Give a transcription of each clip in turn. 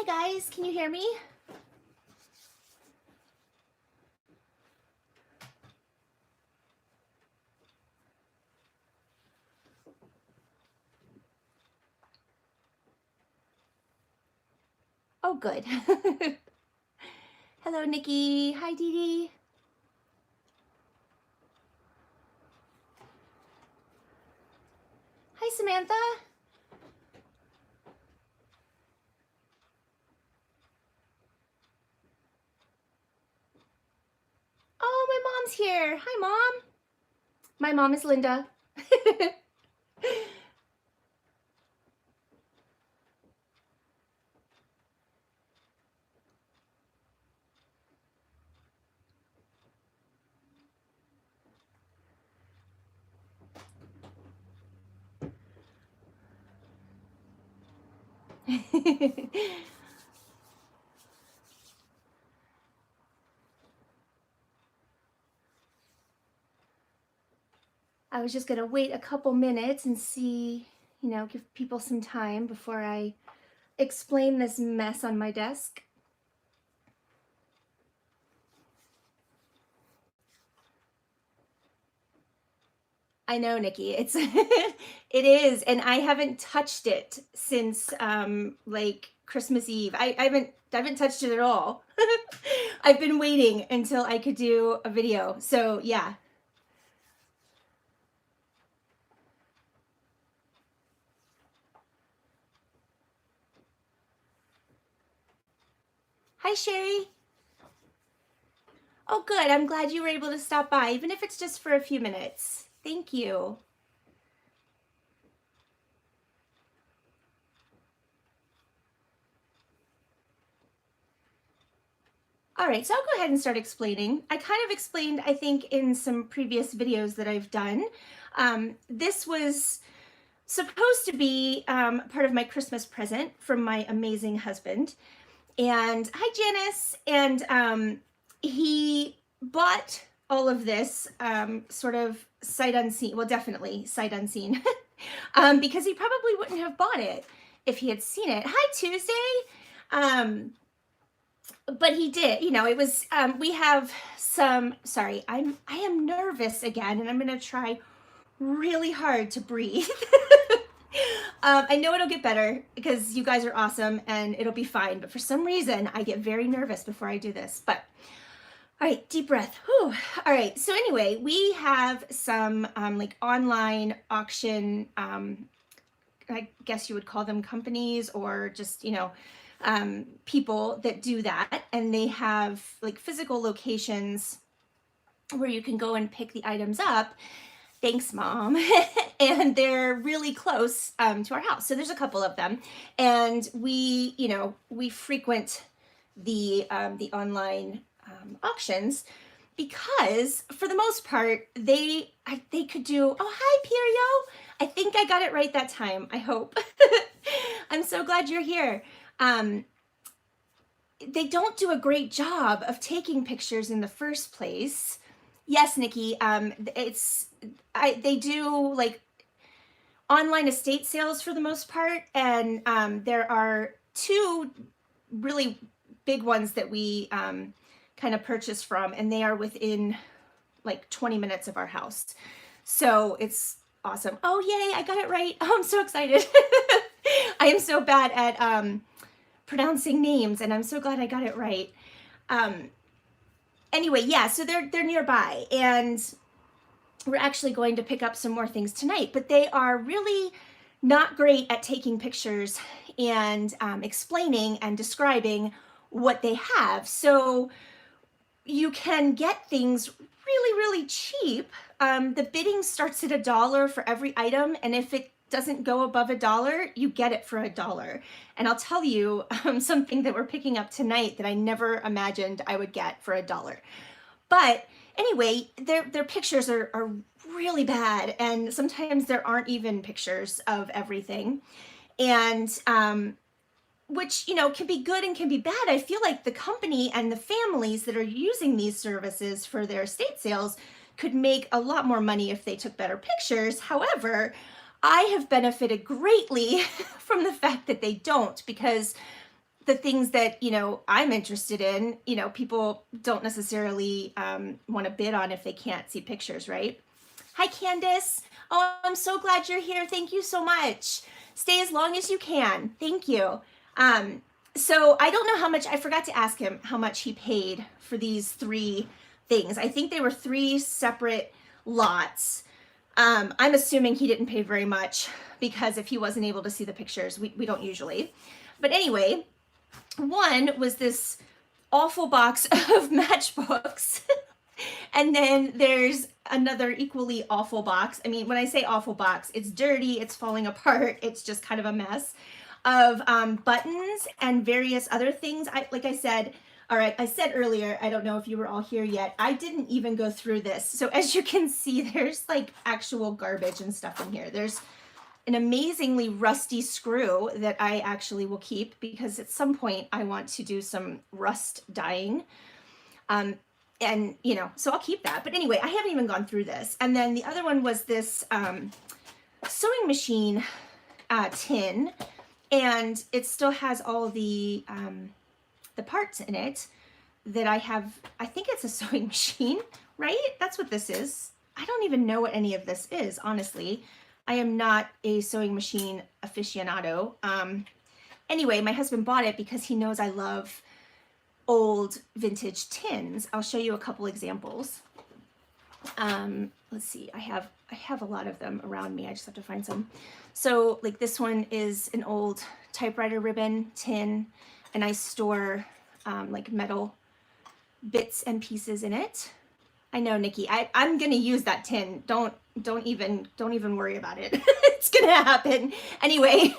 Hi guys, can you hear me? Oh, good. Hello, Nikki. Hi, Dee Dee. Hi, Samantha. Oh, my mom's here. Hi, Mom. My mom is Linda. I was just gonna wait a couple minutes and see, give people some time before I explain this mess on my desk. I know, Nikki, it's it is, and I haven't touched it since like Christmas Eve. I haven't touched it at all. I've been waiting until I could do a video. So yeah. Hi, Sherry. Oh, good. I'm glad you were able to stop by, even if it's just for a few minutes. Thank you. All right, so I'll go ahead and start explaining. I kind of explained, I think, in some previous videos that I've done. This was supposed to be part of my Christmas present from my amazing husband. And hi, Janice. And he bought all of this sort of sight unseen, well, definitely sight unseen, because he probably wouldn't have bought it if he had seen it. Hi, Tuesday. But he did, it was, we have some, sorry, I am nervous again, and I'm going to try really hard to breathe. I know it'll get better because you guys are awesome and it'll be fine. But for some reason, I get very nervous before I do this. But all right, deep breath. Whew. All right. So anyway, we have some like online auction, I guess you would call them companies or just, people that do that. And they have like physical locations where you can go and pick the items up. Thanks, Mom. And they're really close to our house. So there's a couple of them. And we frequent the online auctions because for the most part, they could do, oh, hi, Pirio. I think I got it right that time. I hope. I'm so glad you're here. They don't do a great job of taking pictures in the first place. Yes, Nikki, they do like online estate sales for the most part. And there are two really big ones that we kind of purchase from, and they are within like 20 minutes of our house. So it's awesome. Oh, yay, I got it right. Oh, I'm so excited. I am so bad at pronouncing names, and I'm so glad I got it right. Anyway, yeah, so they're nearby, and we're actually going to pick up some more things tonight, but they are really not great at taking pictures and explaining and describing what they have. So you can get things really, really cheap. The bidding starts at $1 for every item, and if it doesn't go above $1, you get it for $1. And I'll tell you something that we're picking up tonight that I never imagined I would get for $1. But anyway, their pictures are really bad, and sometimes there aren't even pictures of everything, and which can be good and can be bad. I feel like the company and the families that are using these services for their estate sales could make a lot more money if they took better pictures. However, I have benefited greatly from the fact that they don't, because the things that, you know, I'm interested in, you know, people don't necessarily want to bid on if they can't see pictures, right? Hi, Candace. Oh, I'm so glad you're here. Thank you so much. Stay as long as you can. Thank you. So I don't know how much, I forgot to ask him how much he paid for these 3 things. I think they were 3 separate lots. I'm assuming he didn't pay very much because if he wasn't able to see the pictures, we don't usually. But anyway, one was this awful box of matchbooks. And then there's another equally awful box. I mean, when I say awful box, it's dirty, it's falling apart, it's just kind of a mess of buttons and various other things. Like I said, all right, I said earlier, I don't know if you were all here yet, I didn't even go through this. So as you can see, there's like actual garbage and stuff in here. There's an amazingly rusty screw that I actually will keep because at some point I want to do some rust dyeing. And, you know, so I'll keep that. But anyway, I haven't even gone through this. And then the other one was this sewing machine tin. And it still has all the parts in it that I have. I think it's a sewing machine, right? That's what this is. I don't even know what any of this is, honestly. I am not a sewing machine aficionado. Anyway, my husband bought it because he knows I love old vintage tins. I'll show you a couple examples. Let's see, I have a lot of them around me. I just have to find some. So like this one is an old typewriter ribbon tin, and I store like metal bits and pieces in it. I know, Nikki, I'm gonna use that tin. Don't even worry about it. It's gonna happen. Anyway,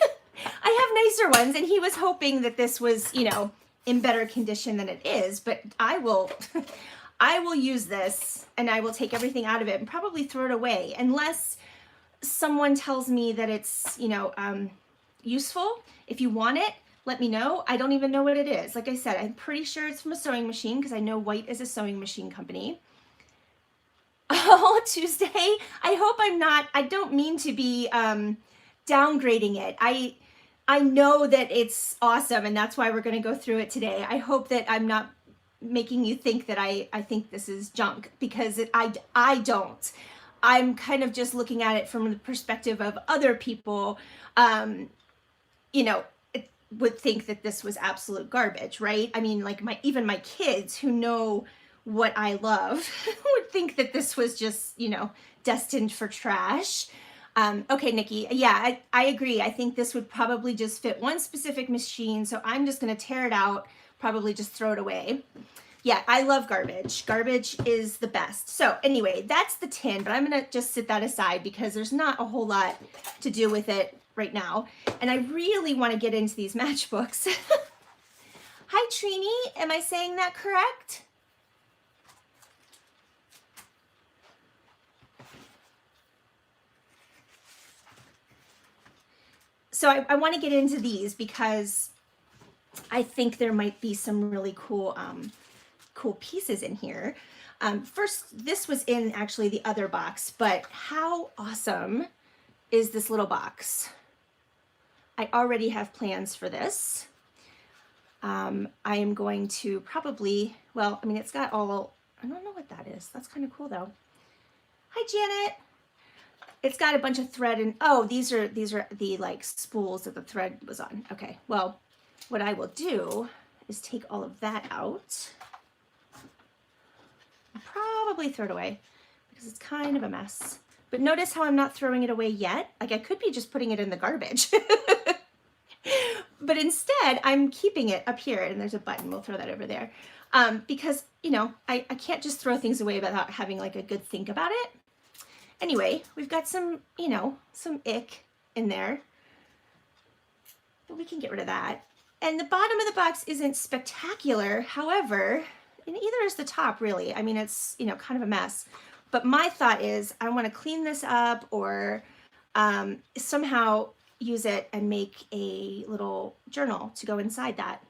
I have nicer ones, and he was hoping that this was, you know, in better condition than it is, but I will use this and I will take everything out of it and probably throw it away unless someone tells me that it's, you know, useful. If you want it, let me know. I don't even know what it is. Like I said, I'm pretty sure it's from a sewing machine because I know White is a sewing machine company. Oh, Tuesday. I hope I'm not, I don't mean to be downgrading it. I know that it's awesome, and that's why we're going to go through it today. I hope that I'm not making you think that I think this is junk, because I don't. I'm kind of just looking at it from the perspective of other people, you know, would think that this was absolute garbage, right? I mean, like even my kids who know what I love would think that this was just, you know, destined for trash. Okay, Nikki, yeah, I agree. I think this would probably just fit one specific machine, so I'm just going to tear it out, probably just throw it away. Yeah, I love garbage. Garbage is the best. So anyway, that's the tin, but I'm going to just sit that aside because there's not a whole lot to do with it right now. And I really want to get into these matchbooks. Hi, Trini. Am I saying that correct? So I want to get into these because I think there might be some really cool cool pieces in here. First, this was in actually the other box, but how awesome is this little box? I already have plans for this. I am going to probably, well, I mean, it's got all, I don't know what that is. That's kind of cool though. Hi, Janet. It's got a bunch of thread and, oh, these are the like spools that the thread was on. Okay, well, what I will do is take all of that out. I'll probably throw it away because it's kind of a mess. But notice how I'm not throwing it away yet. Like I could be just putting it in the garbage. But instead, I'm keeping it up here, and there's a button. We'll throw that over there. Because, you know, I can't just throw things away without having like a good think about it. Anyway, we've got some, you know, some ick in there. But we can get rid of that. And the bottom of the box isn't spectacular. However, and either is the top, really. I mean, it's, you know, kind of a mess. But my thought is I want to clean this up or somehow use it and make a little journal to go inside that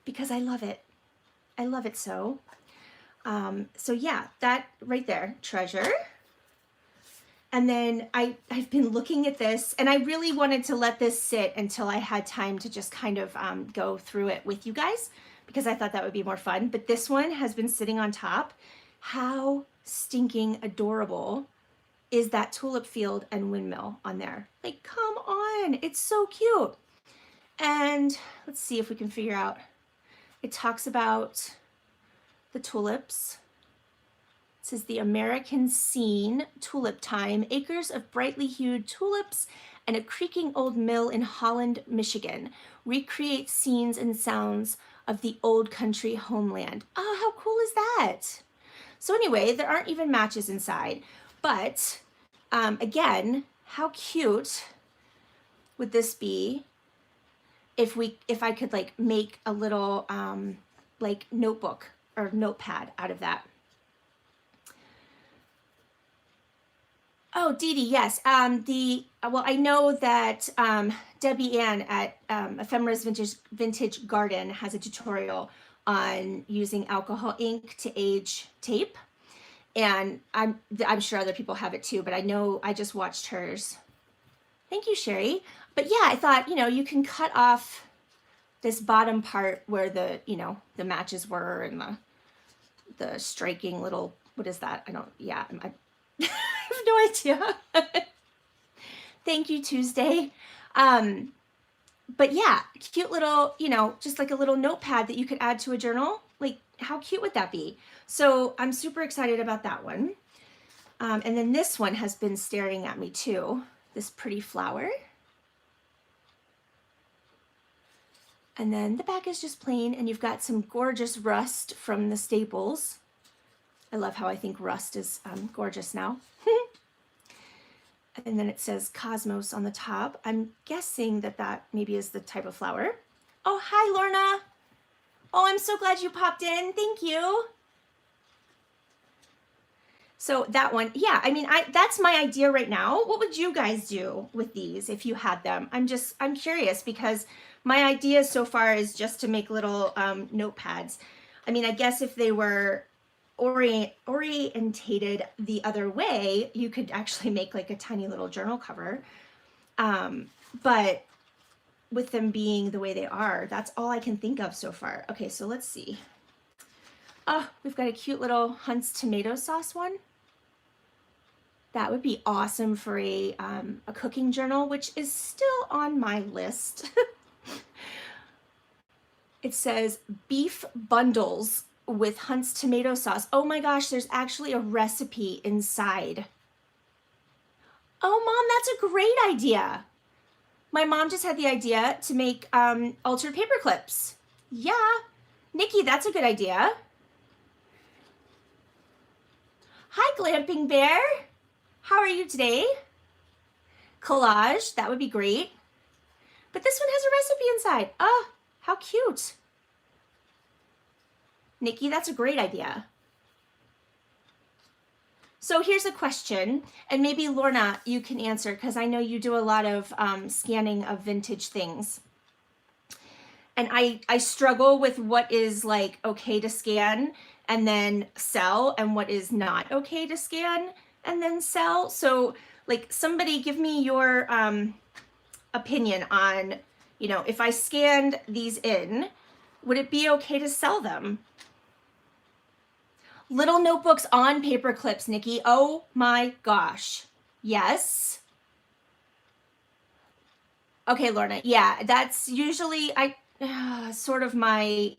because I love it. I love it so. So yeah, that right there, treasure. And then I've been looking at this, and I really wanted to let this sit until I had time to just kind of go through it with you guys, because I thought that would be more fun. But this one has been sitting on top. How stinking adorable is that tulip field and windmill on there? Like, come on, it's so cute. And let's see if we can figure out, it talks about the tulips. It says the American scene, tulip time, acres of brightly hued tulips and a creaking old mill in Holland, Michigan, recreate scenes and sounds of the old country homeland. Oh, how cool is that? So anyway, there aren't even matches inside, but again, how cute would this be if I could like make a little like notebook or notepad out of that. Oh, Dee Dee, yes. Well, I know that Debbie Ann at Ephemera's Vintage Garden has a tutorial on using alcohol ink to age tape, and I'm sure other people have it too. But I know I just watched hers. Thank you, Sherry. But yeah, I thought, you know, you can cut off this bottom part where the, you know, the matches were, and the striking little, what is that? I don't, yeah, I have no idea. Thank you, Tuesday. But yeah, cute little, you know, just like a little notepad that you could add to a journal. Like, how cute would that be? So I'm super excited about that one. And then this one has been staring at me too. This pretty flower. And then the back is just plain, and you've got some gorgeous rust from the staples. I love how I think rust is gorgeous now. And then it says Cosmos on the top. I'm guessing that that maybe is the type of flower. Oh, hi, Lorna. Oh, I'm so glad you popped in. Thank you. So that one, yeah, I mean, that's my idea right now. What would you guys do with these if you had them? I'm curious, because my idea so far is just to make little notepads. I mean, I guess if they were orientated the other way, you could actually make like a tiny little journal cover. But with them being the way they are, that's all I can think of so far. Okay, so let's see. Oh, we've got a cute little Hunt's tomato sauce one. That would be awesome for a cooking journal, which is still on my list. It says beef bundles with Hunt's tomato sauce. Oh my gosh, there's actually a recipe inside. Oh, Mom, that's a great idea. My mom just had the idea to make altered paper clips. Yeah, Nikki, that's a good idea. Hi, Glamping Bear. How are you today? Collage, that would be great. But this one has a recipe inside. Oh, how cute. Nikki, that's a great idea. So here's a question, and maybe Lorna, you can answer, because I know you do a lot of scanning of vintage things. And I struggle with what is like okay to scan and then sell, and what is not okay to scan and then sell. So like, somebody give me your opinion on, you know, if I scanned these in, would it be okay to sell them? Little notebooks on paper clips, Nikki. Oh my gosh. Yes. Okay, Lorna. Yeah, that's usually sort of my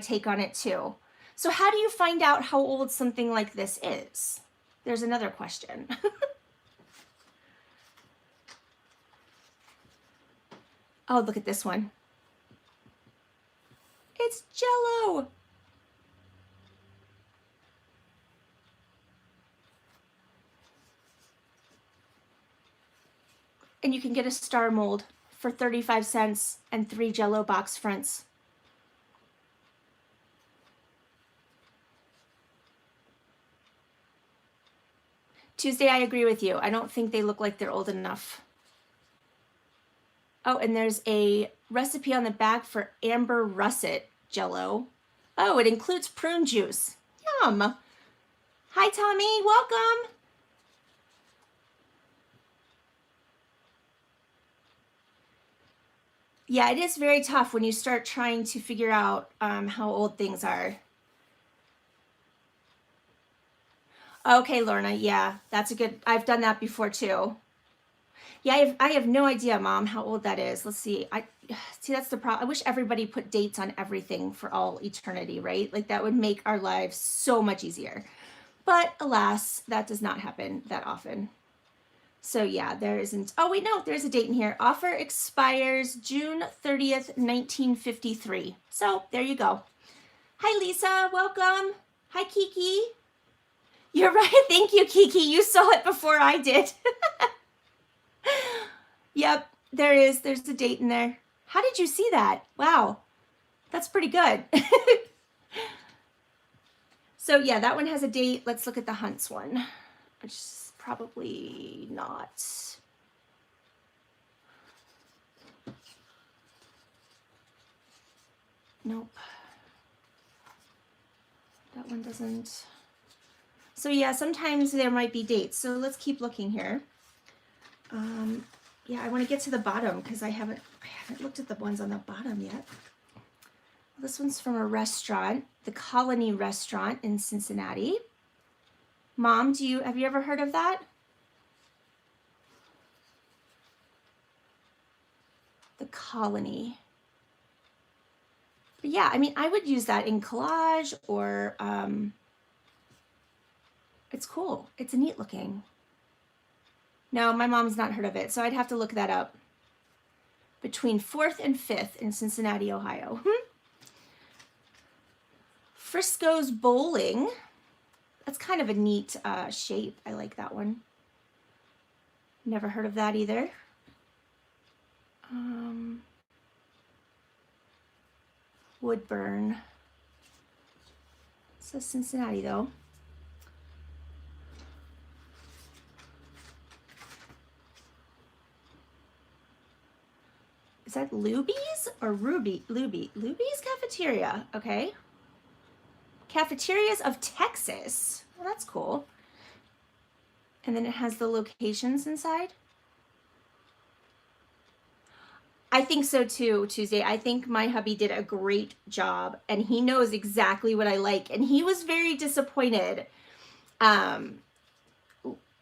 take on it too. So how do you find out how old something like this is? There's another question. Oh, look at this one. It's Jell-O. And you can get a star mold for 35 cents and 3 Jell-O box fronts. Tuesday, I agree with you. I don't think they look like they're old enough. Oh, and there's a recipe on the back for amber russet Jell-O. Oh, it includes prune juice. Yum. Hi, Tommy. Welcome. Yeah, it is very tough when you start trying to figure out how old things are. Okay, Lorna, yeah, that's a good, I've done that before too. Yeah, I have no idea, Mom, how old that is. Let's see. See, that's the problem. I wish everybody put dates on everything for all eternity, right? Like that would make our lives so much easier. But alas, that does not happen that often. So yeah, there isn't. Oh wait, no, there's a date in here. Offer expires June 30th, 1953. So there you go. Hi, Lisa. Welcome. Hi, Kiki. You're right. Thank you, Kiki. You saw it before I did. Yep, there's a date in there. How did you see that? Wow, that's pretty good. So yeah, that one has a date. Let's look at the Hunts one, which is probably not. Nope. That one doesn't. So yeah, sometimes there might be dates. So let's keep looking here. Yeah, I want to get to the bottom because I haven't looked at the ones on the bottom yet. This one's from a restaurant, the Colony Restaurant in Cincinnati. Mom, have you ever heard of that? The Colony. But yeah, I mean, I would use that in collage or it's cool. It's neat looking. No, my mom's not heard of it, so I'd have to look that up. Between 4th and 5th in Cincinnati, Ohio. Frisco's Bowling. That's kind of a neat shape. I like that one. Never heard of that either. Woodburn. It says Cincinnati though. Is that Luby's or Ruby? Luby's Cafeteria. Okay. Cafeterias of Texas. Well, that's cool. And then it has the locations inside. I think so too, Tuesday. I think my hubby did a great job and he knows exactly what I like. And he was very disappointed.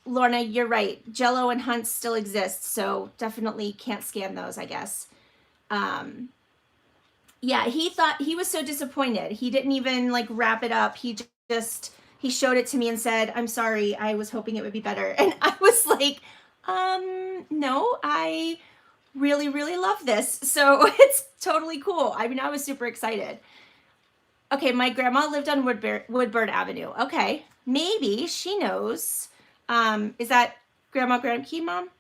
Lorna, you're right. Jell-O and Hunt's still exist, so definitely can't scan those, I guess. Yeah, he was so disappointed. He didn't even like wrap it up. He showed it to me and said, "I'm sorry, I was hoping it would be better." And I was like, no, I really, really love this. So it's totally cool. I mean, I was super excited. Okay, my grandma lived on Woodburn Avenue. Okay, maybe she knows. Is that Grandma Gramke, Mom?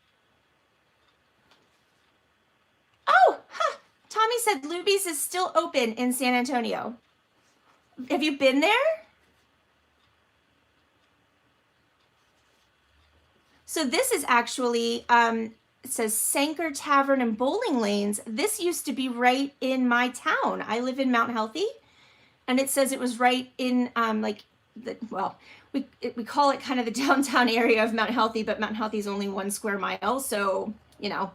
Oh, huh. Tommy said Luby's is still open in San Antonio. Have you been there? So this is actually, it says Sanker Tavern and Bowling Lanes. This used to be right in my town. I live in Mount Healthy, and it says it was right in, we call it kind of the downtown area of Mount Healthy, but Mount Healthy is only 1 square mile, so you know,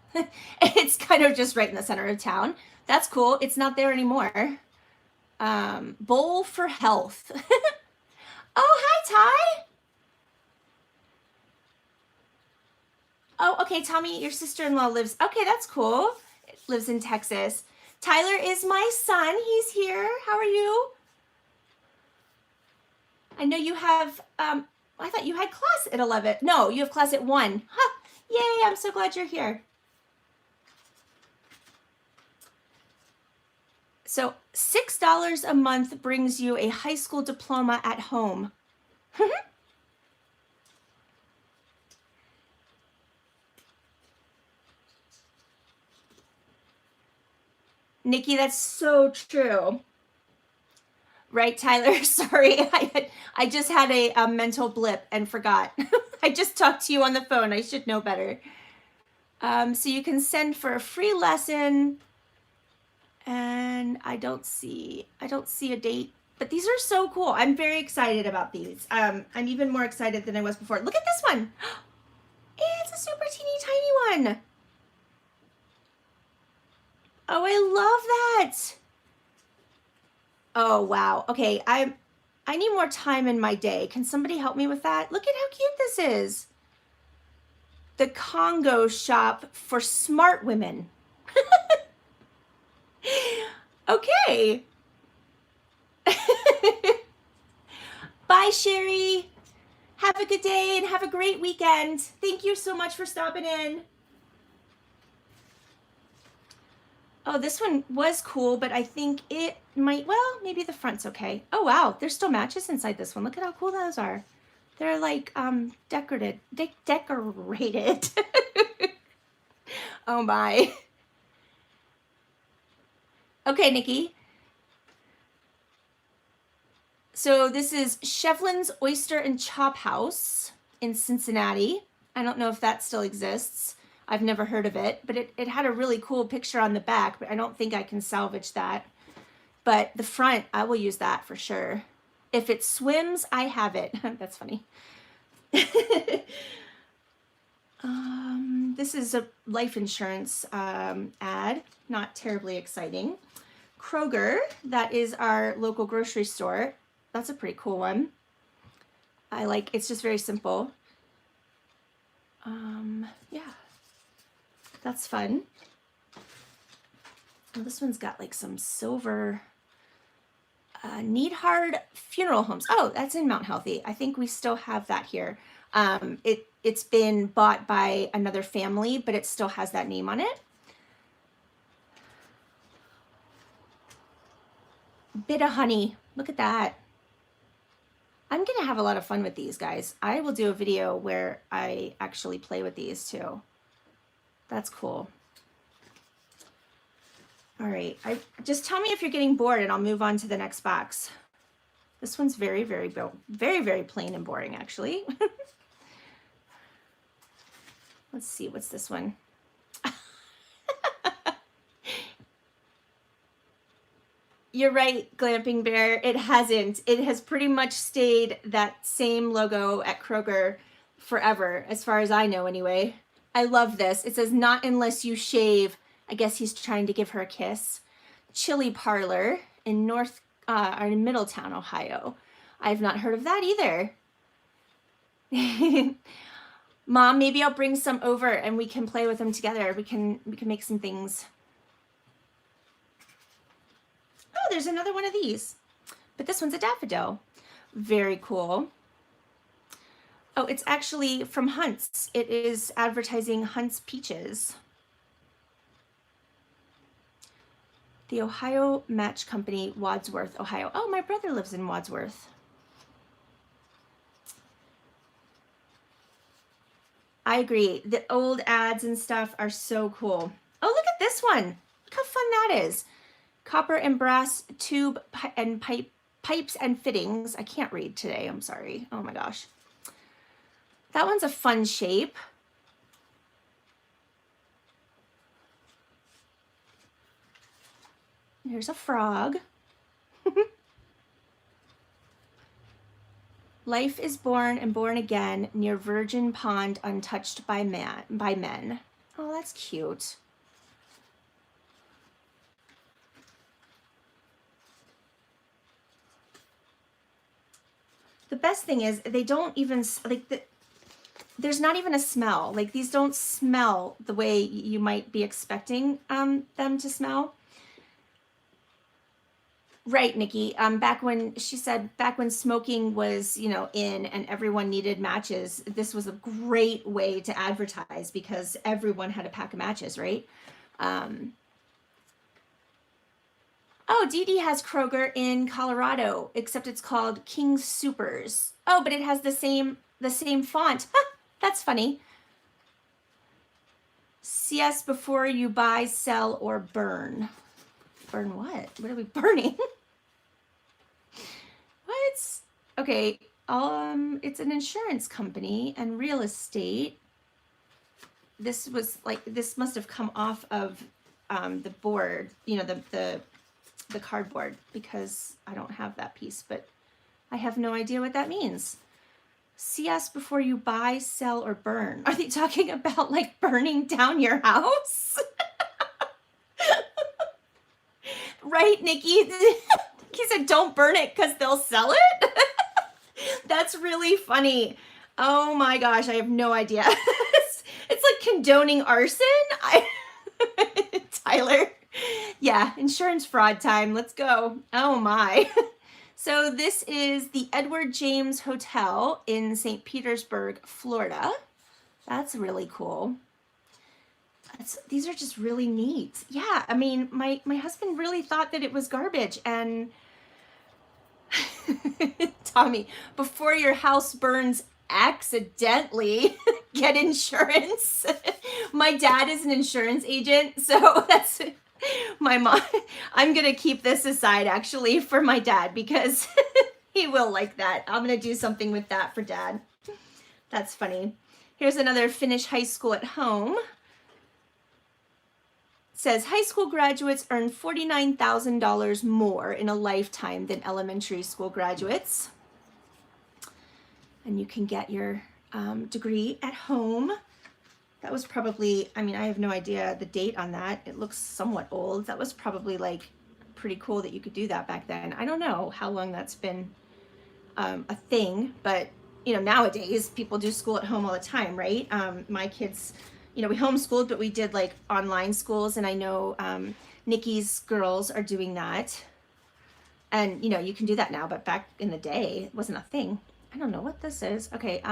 it's kind of just right in the center of town. That's cool. It's not there anymore. Bowl for Health. Oh, hi, Ty. Oh, okay, Tommy, your sister-in-law lives, okay, that's cool. Lives in Texas. Tyler is my son. He's here. How are you? I know you have, I thought you had class at 11. No, you have class at 1. Huh. Yay, I'm so glad you're here. So $6 a month brings you a high school diploma at home. Nikki, that's so true. Right, Tyler? Sorry, I just had a mental blip and forgot. I just talked to you on the phone. I should know better. So you can send for a free lesson. And I don't see a date, but these are so cool. I'm very excited about these. I'm even more excited than I was before. Look at this one. It's a super teeny tiny one. Oh, I love that. Oh, wow. Okay, I need more time in my day. Can somebody help me with that? Look at how cute this is. The Congo shop for smart women. Okay. Bye, Sherry. Have a good day and have a great weekend. Thank you so much for stopping in. Oh, this one was cool, but I think it might, well, maybe the front's okay. Oh, wow. There's still matches inside this one. Look at how cool those are. They're like decorated. Decorated. Oh, my. Okay, Nikki. So this is Shevlin's Oyster and Chop House in Cincinnati. I don't know if that still exists. I've never heard of it, but it had a really cool picture on the back, but I don't think I can salvage that. But the front, I will use that for sure. If it swims, I have it. That's funny. This is a life insurance ad, not terribly exciting. Kroger, that is our local grocery store. That's a pretty cool one. I like, it's just very simple. Yeah, that's fun. Oh, this one's got like some silver Needhard Funeral Homes. Oh, that's in Mount Healthy. I think we still have that here. It's been bought by another family, but it still has that name on it. Bit of honey. Look at that. I'm gonna have a lot of fun with these guys. I will do a video where I actually play with these too. That's cool. All right, just tell me if you're getting bored and I'll move on to the next box. This one's very, very plain and boring, actually. Let's see, what's this one? You're right, Glamping Bear. It hasn't. It has pretty much stayed that same logo at Kroger forever, as far as I know anyway. I love this. It says, not unless you shave. I guess he's trying to give her a kiss. Chili Parlor in Middletown, Ohio. I've not heard of that either. Mom, maybe I'll bring some over and we can play with them together. We can make some things. Oh, there's another one of these. But this one's a daffodil. Very cool. Oh, it's actually from Hunt's. It is advertising Hunt's Peaches. The Ohio Match Company, Wadsworth, Ohio. Oh, my brother lives in Wadsworth. I agree. The old ads and stuff are so cool. Oh, look at this one. Look how fun that is. Copper and brass tube and pipes and fittings. I can't read today. I'm sorry. Oh my gosh. That one's a fun shape. Here's a frog. Life is born and born again near Virgin Pond, untouched by men. Oh, that's cute. The best thing is they don't even like there's not even a smell. Like these don't smell the way you might be expecting them to smell. Right, Nikki. Back when she said back when smoking was, in and everyone needed matches, this was a great way to advertise because everyone had a pack of matches, right? Oh, Dee Dee has Kroger in Colorado, except it's called King Supers. Oh, but it has the same font. That's funny. CS before you buy, sell, or burn. Burn what? What are we burning? What? Okay. It's an insurance company and real estate. This was this must have come off of the board, the cardboard, because I don't have that piece, but I have no idea what that means. CS before you buy, sell, or burn. Are they talking about like burning down your house? Right, Nikki? He said, don't burn it because they'll sell it. That's really funny. Oh my gosh, I have no idea. It's like condoning arson. Tyler. Yeah, insurance fraud time. Let's go. Oh my. So this is the Edward James Hotel in St. Petersburg, Florida. That's really cool. These are just really neat. Yeah, I mean, my husband really thought that it was garbage, and Tommy, before your house burns accidentally, get insurance. My dad is an insurance agent, so that's my mom. I'm gonna keep this aside actually for my dad because he will like that. I'm gonna do something with that for dad. That's funny. Here's another finish high school at home. It says high school graduates earn $49,000 more in a lifetime than elementary school graduates. And you can get your degree at home. That was probably, I mean, I have no idea the date on that. It looks somewhat old. That was probably like pretty cool that you could do that back then. I don't know how long that's been a thing, but you know, nowadays people do school at home all the time, right? My kids, you know, we homeschooled, but we did like online schools, and I know Nikki's girls are doing that. And you know, you can do that now, but back in the day, it wasn't a thing. I don't know what this is. Okay,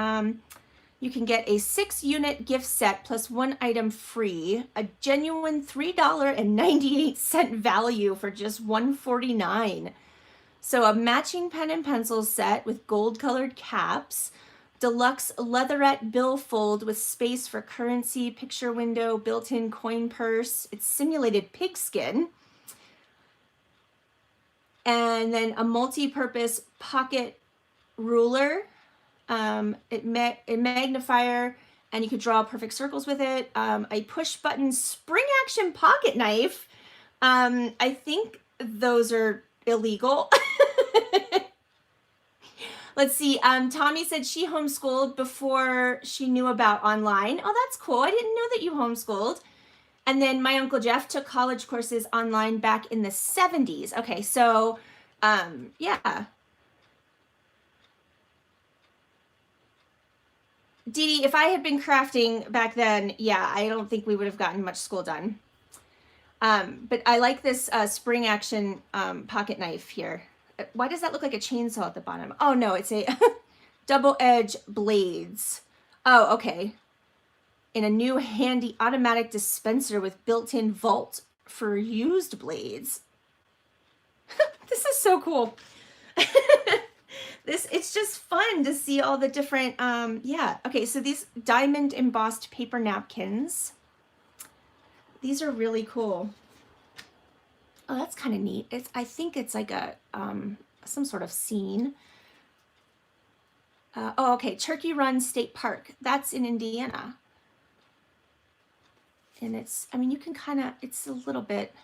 you can get a 6-unit gift set plus 1 item free, a genuine $3.98 value for just $149. So a matching pen and pencil set with gold colored caps, deluxe leatherette billfold with space for currency, picture window, built-in coin purse. It's simulated pigskin. And then a multi-purpose pocket ruler, a magnifier, and you could draw perfect circles with it. A push-button spring-action pocket knife. I think those are illegal. Let's see. Tommy said she homeschooled before she knew about online. Oh, that's cool. I didn't know that you homeschooled. And then my Uncle Jeff took college courses online back in the 70s. Okay, so yeah. Dee Dee, if I had been crafting back then, yeah, I don't think we would have gotten much school done. But I like this spring action pocket knife here. Why does that look like a chainsaw at the bottom? Oh no, it's a double edge blades. Oh, okay. In a new handy automatic dispenser with built-in vault for used blades. This is so cool. It's just fun to see all the different, yeah. Okay, so these diamond embossed paper napkins. These are really cool. Oh, that's kind of neat. I think it's like a, some sort of scene. Oh, okay, Turkey Run State Park. That's in Indiana. And it's, I mean, you can kind of, it's a little bit.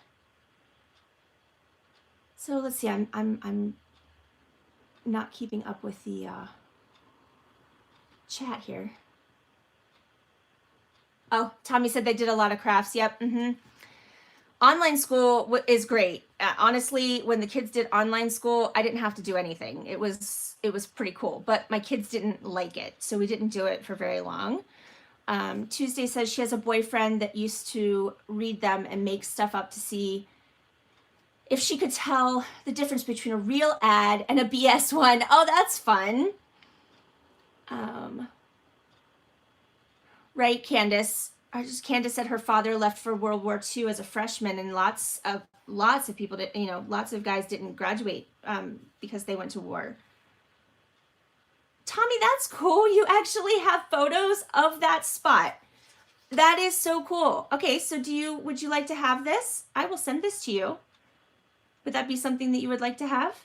So let's see, I'm not keeping up with the chat here. Oh, Tommy said they did a lot of crafts. Yep. Online school is great. Honestly, when the kids did online school, I didn't have to do anything. It was pretty cool, but my kids didn't like it, so we didn't do it for very long. Tuesday says she has a boyfriend that used to read them and make stuff up to see if she could tell the difference between a real ad and a BS one. Oh, that's fun. Right, Candace. Candace said her father left for World War II as a freshman, and lots of people did, you know, lots of guys didn't graduate because they went to war. Tommy, that's cool. You actually have photos of that spot. That is so cool. Okay, so would you like to have this? I will send this to you. Would that be something that you would like to have?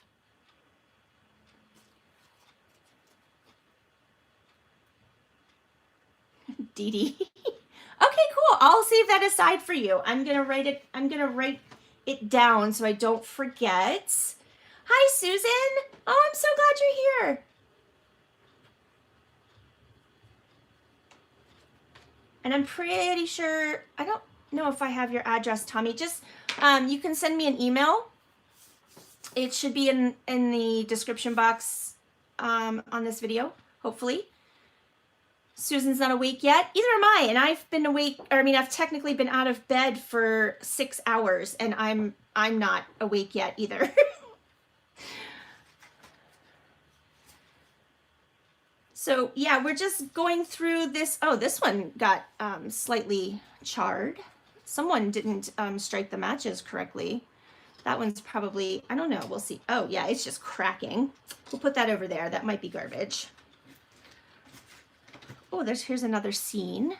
Dee Dee. Okay, cool. I'll save that aside for you. I'm gonna write it down so I don't forget. Hi, Susan. Oh, I'm so glad you're here. And I'm pretty sure, I don't know if I have your address, Tommy. Just, you can send me an email It should be in the description box on this video, hopefully. Susan's not awake yet. Either am I, and I've been awake, or I mean, I've technically been out of bed for 6 hours, and I'm not awake yet either. So yeah, we're just going through this. Oh, this one got slightly charred. Someone didn't strike the matches correctly. That one's probably, I don't know, we'll see. Oh yeah, it's just cracking. We'll put that over there. That might be garbage. Oh, here's another scene.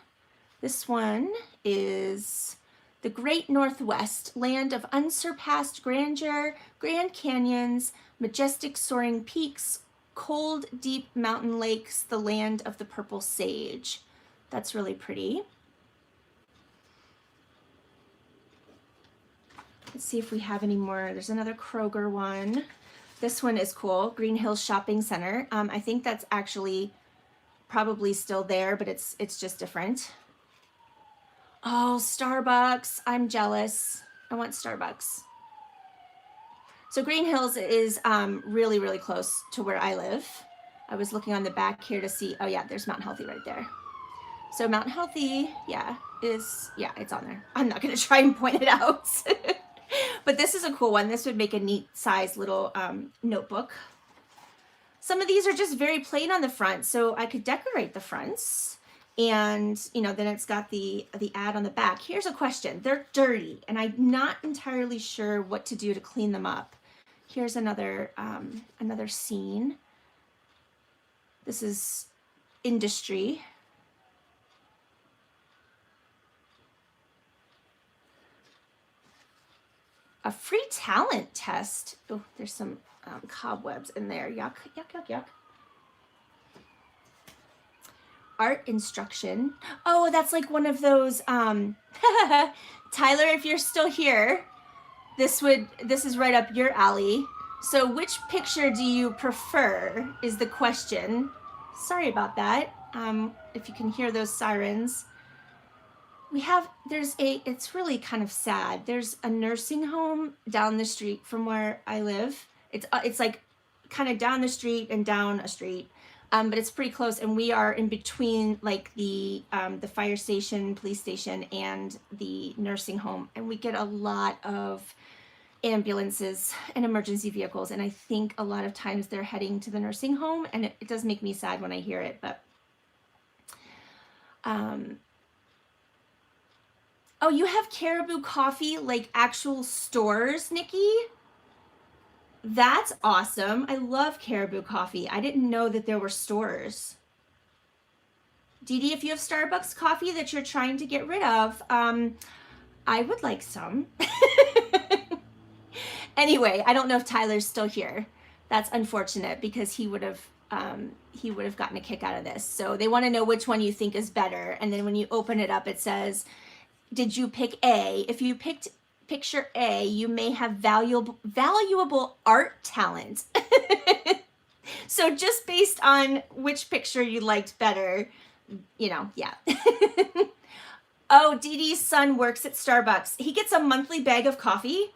This one is the Great Northwest, land of unsurpassed grandeur, grand canyons, majestic soaring peaks, cold, deep mountain lakes, the land of the purple sage. That's really pretty. Let's see if we have any more. There's another Kroger one. This one is cool, Green Hills Shopping Center. I think that's actually probably still there, but it's just different. Oh, Starbucks. I'm jealous. I want Starbucks. So Green Hills is really, really close to where I live. I was looking on the back here to see. Oh yeah, there's Mount Healthy right there. So Mount Healthy, yeah, it's on there. I'm not gonna try and point it out. But this is a cool one. This would make a neat size little notebook. Some of these are just very plain on the front, so I could decorate the fronts. And, you know, then it's got the ad on the back. Here's a question. They're dirty, and I'm not entirely sure what to do to clean them up. Here's another scene. This is industry. A free talent test. Oh, there's some cobwebs in there. Yuck, yuck, yuck, yuck. Art instruction. Oh, that's like one of those. Tyler, if you're still here, this is right up your alley. So which picture do you prefer is the question. Sorry about that. If you can hear those sirens. It's really kind of sad. There's a nursing home down the street from where I live. It's like kind of down the street and down a street, but it's pretty close. And we are in between like the fire station, police station, and the nursing home. And we get a lot of ambulances and emergency vehicles. And I think a lot of times they're heading to the nursing home, and it does make me sad when I hear it, but, oh, you have Caribou Coffee, like actual stores, Nikki? That's awesome. I love Caribou Coffee. I didn't know that there were stores. Dee Dee, if you have Starbucks coffee that you're trying to get rid of, I would like some. Anyway, I don't know if Tyler's still here. That's unfortunate because he would have gotten a kick out of this. So they want to know which one you think is better. And then when you open it up, it says, did you pick A? If you picked picture A, you may have valuable art talent. So just based on which picture you liked better, you know, yeah. Oh, Dee Dee's son works at Starbucks. He gets a monthly bag of coffee.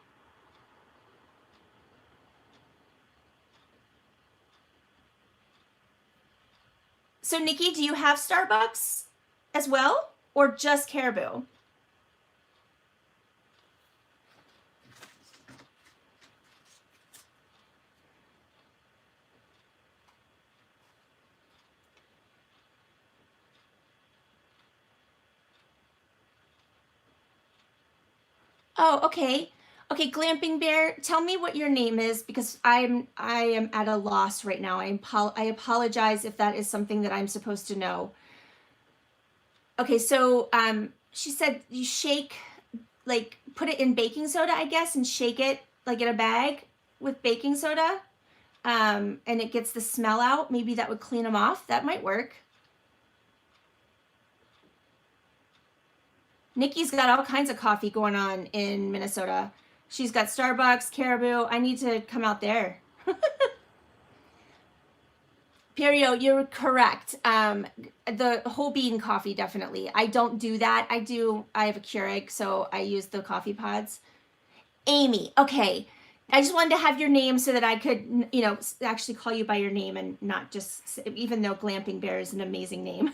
So Nikki, do you have Starbucks as well, or just Caribou? Oh, okay. Okay, Glamping Bear, tell me what your name is because I am at a loss right now. I apologize if that is something that I'm supposed to know. Okay, so she said you shake, like put it in baking soda, I guess, and shake it like in a bag with baking soda, and it gets the smell out. Maybe that would clean them off. That might work. Nikki's got all kinds of coffee going on in Minnesota. She's got Starbucks, Caribou. I need to come out there. Perio, you're correct. The whole bean coffee, definitely. I don't do that. I have a Keurig, so I use the coffee pods. Amy, okay. I just wanted to have your name so that I could, you know, actually call you by your name and not just, even though Glamping Bear is an amazing name.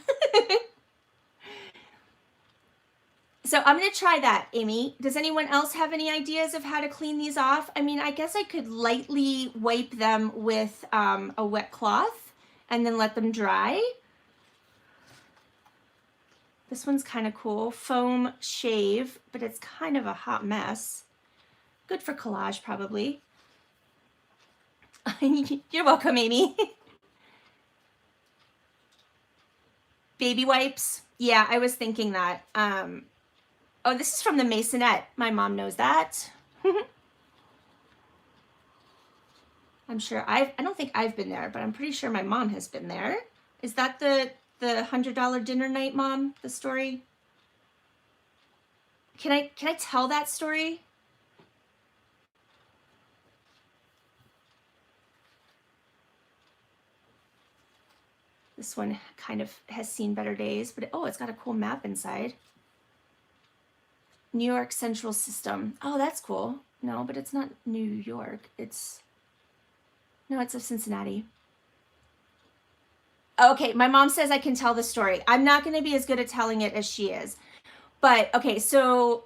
So I'm going to try that, Amy. Does anyone else have any ideas of how to clean these off? I mean, I guess I could lightly wipe them with a wet cloth and then let them dry. This one's kind of cool. Foam shave, but it's kind of a hot mess. Good for collage, probably. You're welcome, Amy. Baby wipes. Yeah, I was thinking that. Oh, this is from the Masonette. My mom knows that. I'm sure I don't think I've been there, but I'm pretty sure my mom has been there. Is that the $100 dinner night, Mom? The story? Can I tell that story? This one kind of has seen better days, but oh, it's got a cool map inside. New York Central System. Oh, that's cool. No, but it's not New York. It's of Cincinnati. Okay, my mom says I can tell the story. I'm not going to be as good at telling it as she is. But okay, so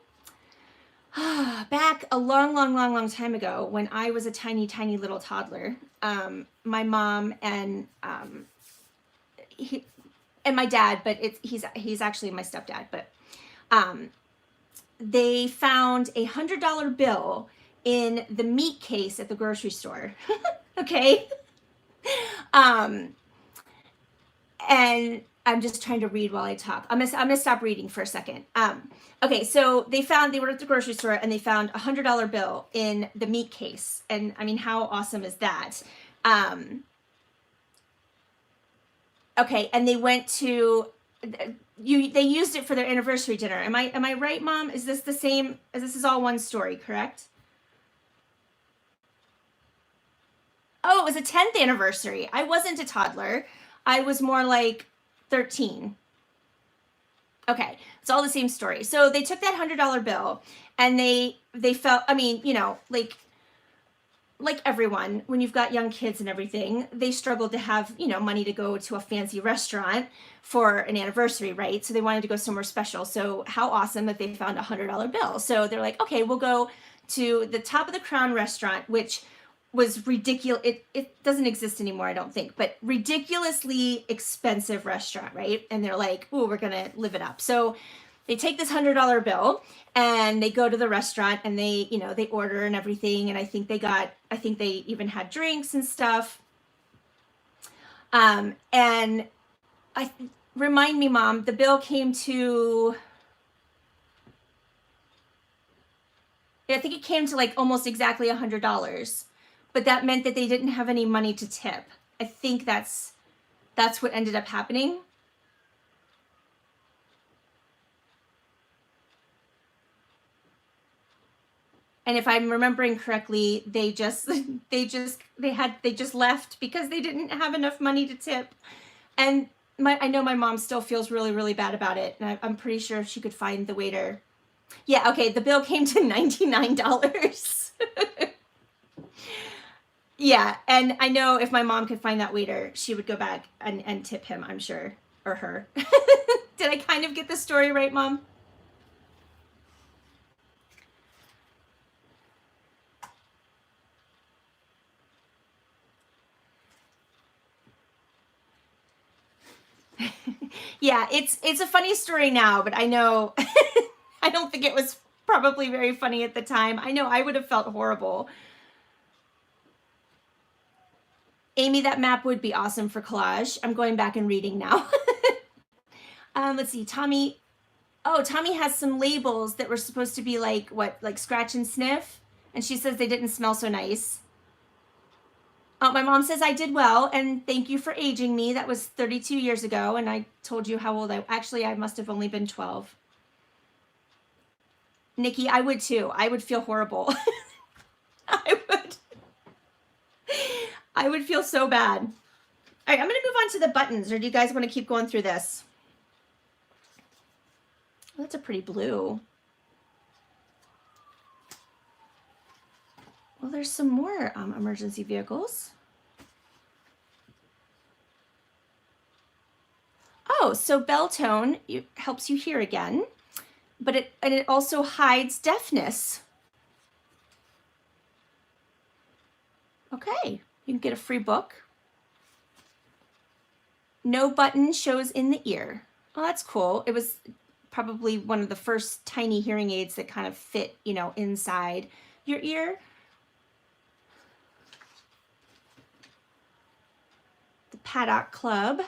back a long time ago when I was a tiny little toddler, my mom and my dad, but he's actually my stepdad, but they found a $100 bill in the meat case at the grocery store. Okay. And I'm just trying to read while I talk. I'm gonna stop reading for a second. Okay, so they were at the grocery store and they found a $100 bill in the meat case. And I mean, how awesome is that? Okay, and they went to they used it for their anniversary dinner. Am I right, Mom? Is this the same? This is all one story, correct? Oh, it was a 10th anniversary. I wasn't a toddler. I was more like 13. Okay, it's all the same story. So they took that $100 bill and they felt, I mean, you know, like everyone, when you've got young kids and everything, they struggled to have, you know, money to go to a fancy restaurant for an anniversary, right? So they wanted to go somewhere special. So how awesome that they found a $100 bill. So they're like, okay, we'll go to the Top of the Crown restaurant, which was ridiculous. It doesn't exist anymore, I don't think, but ridiculously expensive restaurant, right? And they're like, oh, we're gonna live it up. So they take this $100 bill and they go to the restaurant and they, you know, they order and everything. And I think they even had drinks and stuff. And remind me, Mom, the bill came to, I think it came to like almost exactly $100. But that meant that they didn't have any money to tip. I think that's what ended up happening. And if I'm remembering correctly, they just left because they didn't have enough money to tip. And I know my mom still feels really bad about it. And I'm pretty sure if she could find the waiter. Yeah, okay, the bill came to $99. Yeah, and I know if my mom could find that waiter, she would go back and tip him, I'm sure, or her. Did I kind of get the story right, Mom? Yeah, it's a funny story now, but I know I don't think it was probably very funny at the time. I know I would have felt horrible. Amy, that map would be awesome for collage. I'm going back and reading now. Let's see, Tommy. Oh, Tommy has some labels that were supposed to be like, what, like scratch and sniff? And she says they didn't smell so nice. Oh, my mom says I did well, and thank you for aging me. That was 32 years ago, and I told you how old I must have only been 12. Nikki, I would too. I would feel horrible. I would feel so bad. All right, I'm going to move on to the buttons, or do you guys want to keep going through this? That's a pretty blue. Well, there's some more emergency vehicles. Oh, so bell tone helps you hear again, but it also hides deafness. Okay, you can get a free book. No button shows in the ear. Oh, that's cool. It was probably one of the first tiny hearing aids that kind of fit, you know, inside your ear. The Paddock Club.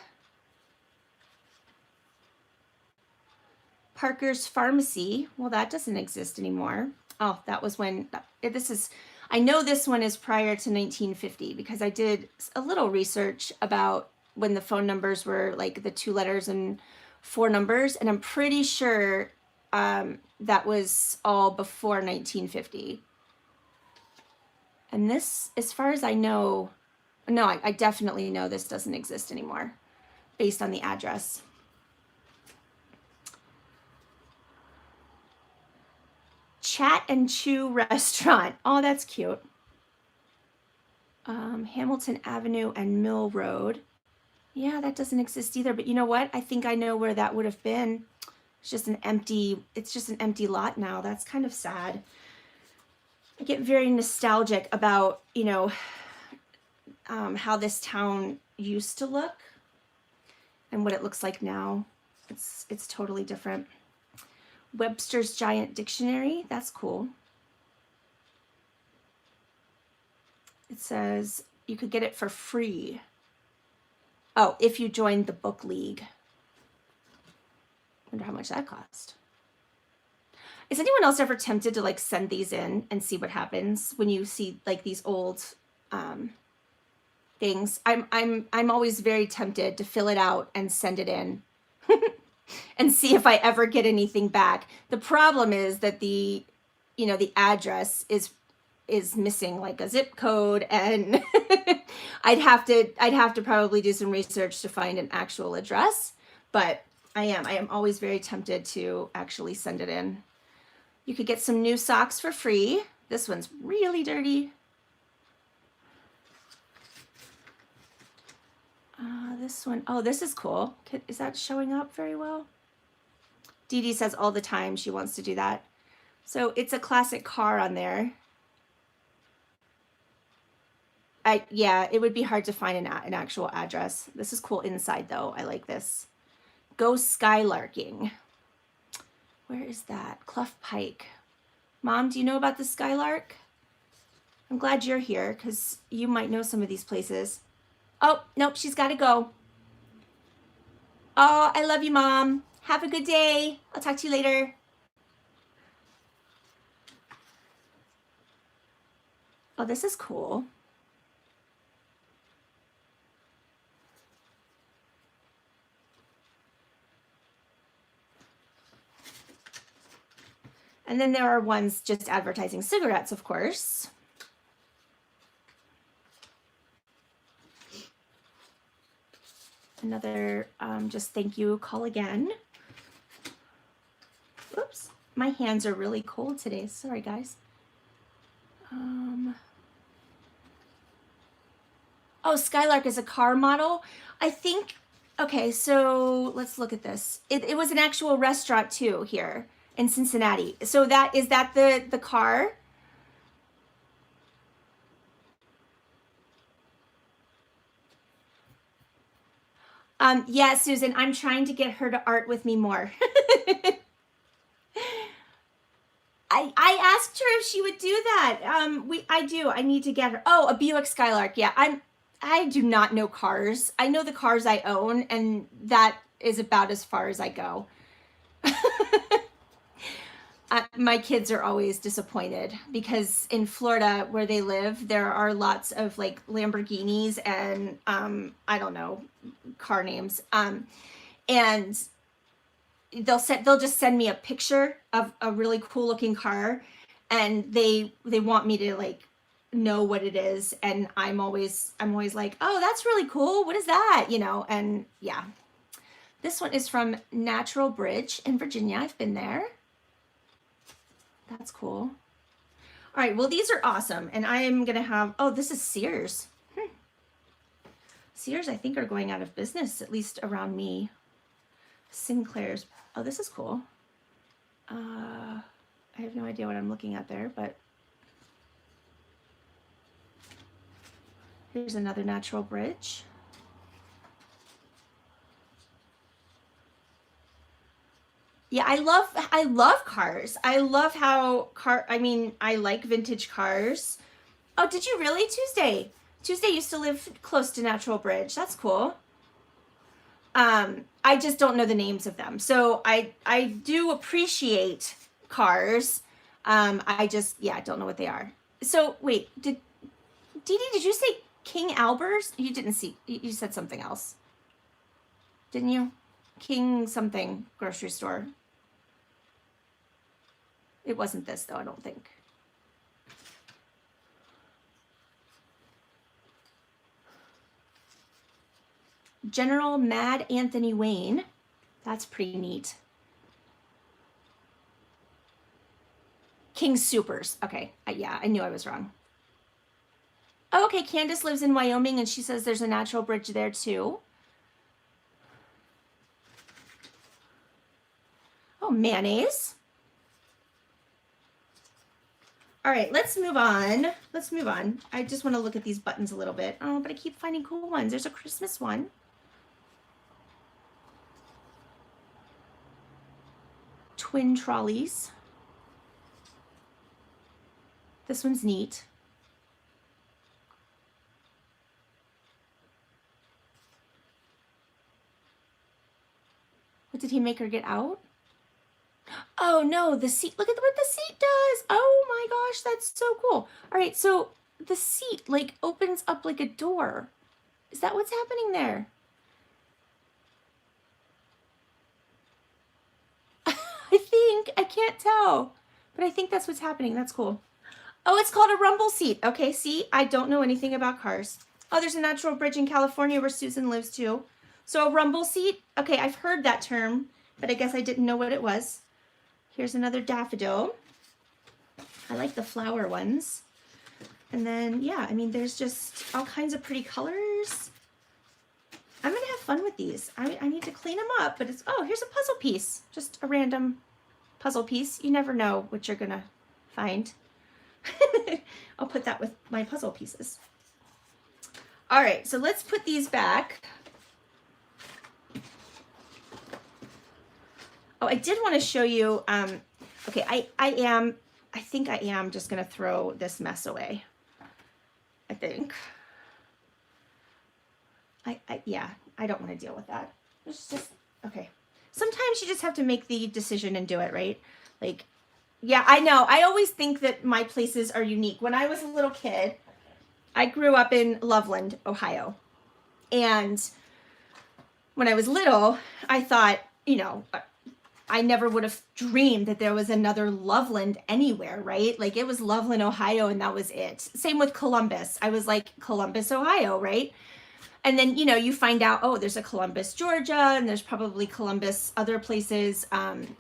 Parker's Pharmacy. Well, that doesn't exist anymore. Oh, that was when, this is, I know this one is prior to 1950 because I did a little research about when the phone numbers were like the 2 letters and 4 numbers, and I'm pretty sure that was all before 1950. And this, as far as I know, no, I definitely know this doesn't exist anymore based on the address. Chat and Chew Restaurant. Oh, that's cute. Hamilton Avenue and Mill Road. Yeah, that doesn't exist either. But you know what? I think I know where that would have been. It's just an empty lot now. That's kind of sad. I get very nostalgic about, you know, how this town used to look and what it looks like now. It's totally different. Webster's Giant Dictionary. That's cool. It says you could get it for free. Oh, if you joined the book league. Wonder how much that cost. Is anyone else ever tempted to like send these in and see what happens when you see like these old things? I'm always very tempted to fill it out and send it in and see if I ever get anything back. The problem is that the address is missing like a zip code, and I'd have to probably do some research to find an actual address, but I am always very tempted to actually send it in. You could get some new socks for free. This one's really dirty. This one, oh, this is cool. Is that showing up very well? Dee Dee says all the time she wants to do that. So it's a classic car on there. Yeah, it would be hard to find an actual address. This is cool inside though. I like this. Go skylarking. Where is that? Clough Pike. Mom, do you know about the Skylark? I'm glad you're here because you might know some of these places. Oh, nope, she's got to go. Oh, I love you, Mom. Have a good day. I'll talk to you later. Oh, this is cool. And then there are ones just advertising cigarettes, of course. Another just thank you, call again. Oops, my hands are really cold today. Sorry, guys. Oh, Skylark is a car model. I think, okay, so let's look at this. It was an actual restaurant too here in Cincinnati. So is that the car? Yeah, Susan, I'm trying to get her to art with me more. I asked her if she would do that. I need to get her. Oh, a Buick Skylark. Yeah, I do not know cars. I know the cars I own, and that is about as far as I go. My kids are always disappointed because in Florida where they live, there are lots of like Lamborghinis and I don't know, car names. And they'll just send me a picture of a really cool looking car, and they want me to like know what it is, and I'm always like, oh, that's really cool, what is that, you know? And yeah, this one is from Natural Bridge in Virginia. I've been there. That's cool. All right, well, these are awesome. And I am going to have, oh, this is Sears. Sears, I think, are going out of business, at least around me. Sinclair's, oh, this is cool. I have no idea what I'm looking at there, but here's another natural bridge. Yeah, I love cars. I love how I like vintage cars. Oh, did you really? Tuesday. Tuesday used to live close to Natural Bridge. That's cool. I just don't know the names of them. So I do appreciate cars. I just, yeah, I don't know what they are. So wait, Dee Dee, did you say King Albert's? You didn't see, you said something else. Didn't you? King something grocery store. It wasn't this though, I don't think. General Mad Anthony Wayne. That's pretty neat. King Supers. Okay, yeah, I knew I was wrong. Oh, okay, Candace lives in Wyoming and she says there's a natural bridge there too. Oh, mayonnaise. All right, let's move on. Let's move on. I just want to look at these buttons a little bit. Oh, but I keep finding cool ones. There's a Christmas one. Twin trolleys. This one's neat. What did he make her get out? Oh no, the seat. Look at what the seat does. Oh my gosh, that's so cool. All right, so the seat like opens up like a door. Is that what's happening there? I think, I can't tell, but I think that's what's happening. That's cool. Oh, it's called a rumble seat. Okay, see, I don't know anything about cars. Oh, there's a natural bridge in California where Susan lives too. So a rumble seat. Okay, I've heard that term, but I guess I didn't know what it was. Here's another daffodil. I like the flower ones. And then, yeah, I mean, there's just all kinds of pretty colors. I'm going to have fun with these. I need to clean them up, but it's, oh, here's a puzzle piece. Just a random puzzle piece. You never know what you're going to find. I'll put that with my puzzle pieces. All right, so let's put these back. Oh, I did want to show you, okay, I think I am just going to throw this mess away. I think. Yeah, I don't want to deal with that. It's just, okay. Sometimes you just have to make the decision and do it, right? Like, yeah, I know. I always think that my places are unique. When I was a little kid, I grew up in Loveland, Ohio. And when I was little, I thought, you know, I never would have dreamed that there was another Loveland anywhere, right? Like it was Loveland, Ohio, and that was it. Same with Columbus. I was like, Columbus, Ohio, right? And then, you know, you find out, oh, there's a Columbus, Georgia, and there's probably Columbus other places,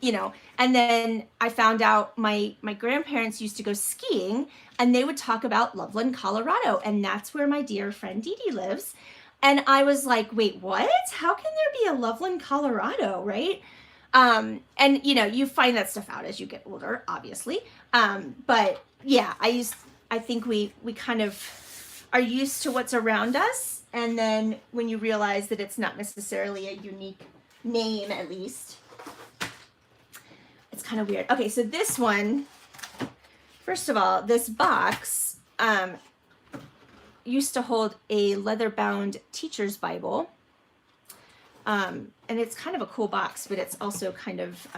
you know. And then I found out my grandparents used to go skiing, and they would talk about Loveland, Colorado, and that's where my dear friend Dee Dee lives. And I was like, wait, what? How can there be a Loveland, Colorado, right? And, you know, you find that stuff out as you get older, obviously. But, yeah, I think we kind of are used to what's around us. And then when you realize that it's not necessarily a unique name, at least, it's kind of weird. Okay, so this one, first of all, this box used to hold a leather-bound teacher's Bible. And it's kind of a cool box, but it's also kind of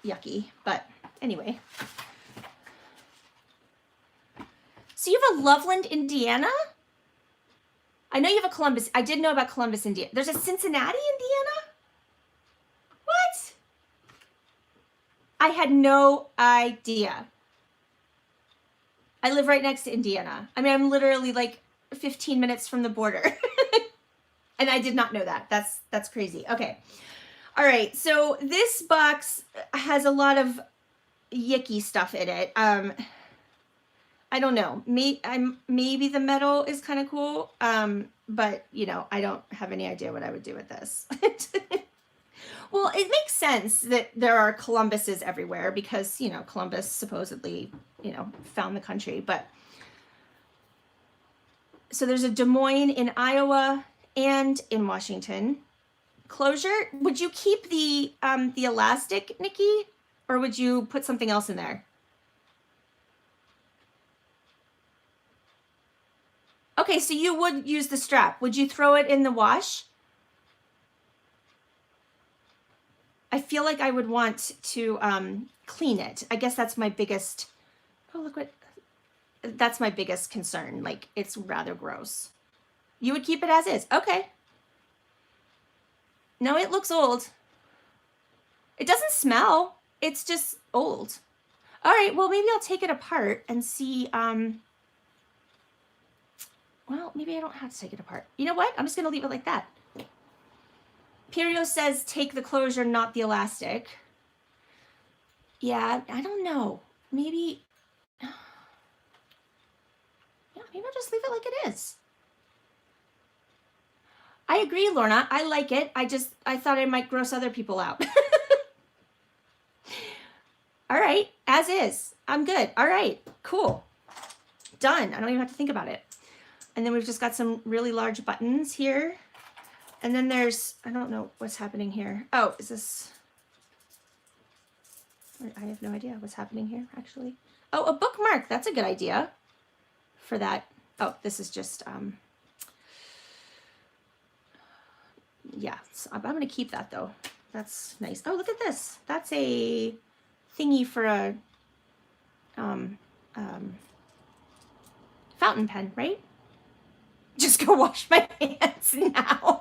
yucky. But anyway. So you have a Loveland, Indiana? I know you have a Columbus. I did know about Columbus, Indiana. There's a Cincinnati, Indiana? What? I had no idea. I live right next to Indiana. I mean, I'm literally like 15 minutes from the border. And I did not know that. That's crazy. Okay. All right. So this box has a lot of yicky stuff in it. I don't know. Maybe the metal is kind of cool. But you know, I don't have any idea what I would do with this. Well, it makes sense that there are Columbuses everywhere because, you know, Columbus supposedly, you know, found the country. But so there's a Des Moines in Iowa and in Washington. Closure. Would you keep the elastic, Nikki, or would you put something else in there? Okay, so you would use the strap. Would you throw it in the wash? I feel like I would want to clean it. I guess that's my biggest, oh, look what, that's my biggest concern. Like, it's rather gross. You would keep it as is. Okay. No, it looks old. It doesn't smell. It's just old. All right, well, maybe I'll take it apart and see, well, maybe I don't have to take it apart. You know what? I'm just going to leave it like that. Perio says take the closure, not the elastic. Yeah, I don't know. Maybe, yeah, maybe I'll just leave it like it is. I agree, Lorna. I like it. I thought I might gross other people out. All right, as is. I'm good. All right, cool. Done. I don't even have to think about it. And then we've just got some really large buttons here. And then there's, I don't know what's happening here. Oh, is this, I have no idea what's happening here, actually. Oh, a bookmark. That's a good idea for that. Oh, this is just, yeah, so I'm going to keep that, though. That's nice. Oh, look at this. That's a thingy for a fountain pen, right? Just go wash my hands now.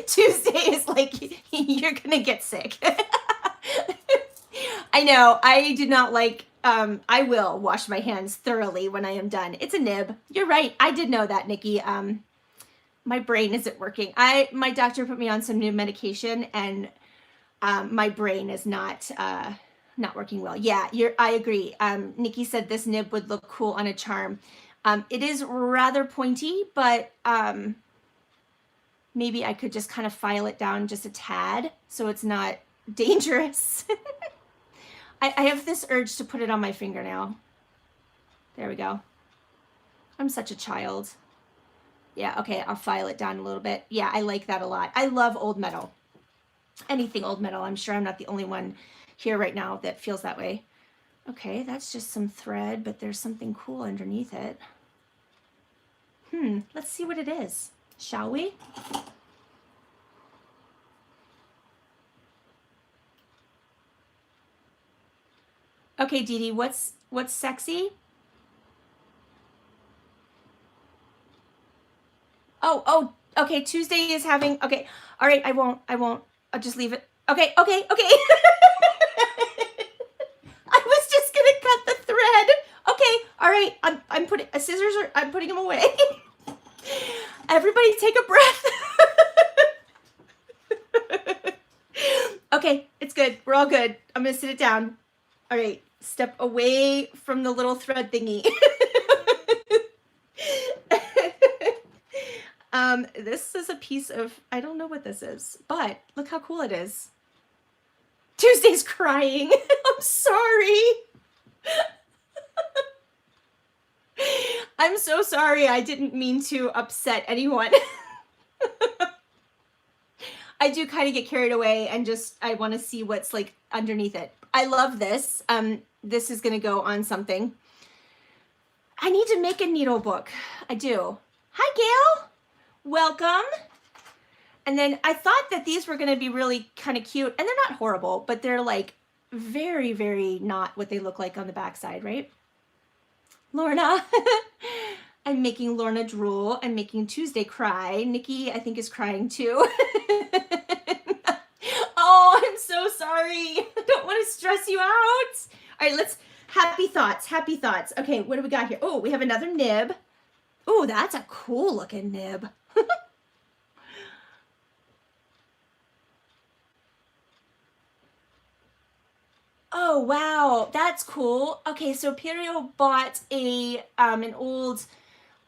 Tuesday is like, you're gonna get sick. I know, I do not like, I will wash my hands thoroughly when I am done. It's a nib. You're right. I did know that, Nikki. My brain isn't working. My doctor put me on some new medication and my brain is not working well. Yeah, I agree. Nikki said this nib would look cool on a charm. It is rather pointy, but maybe I could just kind of file it down just a tad so it's not dangerous. I have this urge to put it on my fingernail. There we go. I'm such a child. Yeah, okay, I'll file it down a little bit. Yeah, I like that a lot. I love old metal. Anything old metal. I'm sure I'm not the only one here right now that feels that way. Okay, that's just some thread, but there's something cool underneath it. Let's see what it is, shall we? Okay, Dee Dee, what's sexy? Oh, okay, Tuesday is having, okay, all right, I won't, I'll just leave it. Okay. I was just gonna cut the thread. Okay, all right, I'm putting, scissors are, I'm putting them away. Everybody take a breath. Okay, it's good. We're all good. I'm gonna sit it down. All right, step away from the little thread thingy. This is a piece of, I don't know what this is, but look how cool it is. Tuesday's crying. I'm sorry. I'm so sorry. I didn't mean to upset anyone. I do kind of get carried away and just, I want to see what's like underneath it. I love this. This is going to go on something. I need to make a needle book. I do. Hi, Gail. Welcome. And then I thought that these were going to be really kind of cute, and they're not horrible, but they're like very, very not what they look like on the backside, right? Lorna. I'm making Lorna drool. I'm making Tuesday cry. Nikki, I think, is crying too. Oh, I'm so sorry. I don't want to stress you out. All right, let's, happy thoughts, happy thoughts. Okay, what do we got here? Oh, we have another nib. Oh, that's a cool looking nib. Oh, wow. That's cool. Okay, so Piero bought an old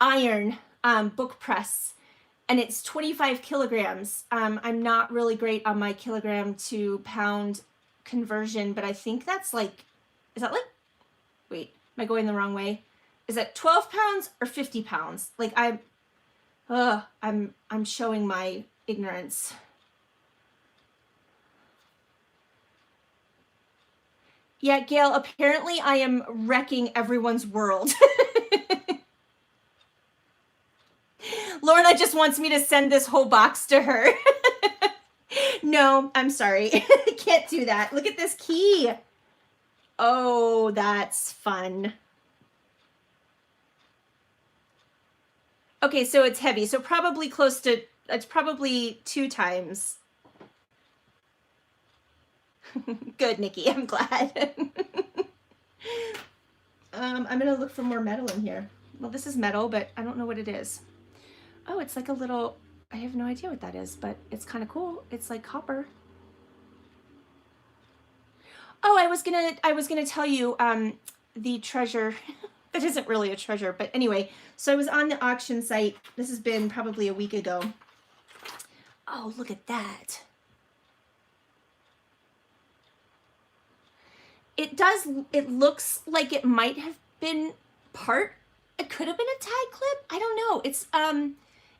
iron book press, and it's 25 kilograms. I'm not really great on my kilogram to pound conversion, but I think that's like, is that like, wait, am I going the wrong way? Is that 12 pounds or 50 pounds? Like I'm showing my ignorance. Yeah, Gail, apparently I am wrecking everyone's world. Lorna just wants me to send this whole box to her. No, I'm sorry. I can't do that. Look at this key. Oh, that's fun. Okay, so it's heavy. So probably close to, it's probably 2 times. Good, Nikki. I'm glad. I'm going to look for more metal in here. Well, this is metal, but I don't know what it is. Oh, it's like a little, I have no idea what that is, but it's kind of cool. It's like copper. Oh, I was gonna tell you the treasure. That isn't really a treasure, but anyway, so I was on the auction site. This has been probably a week ago. Oh, look at that. It looks like it might have been part, it could have been a tie clip. I don't know.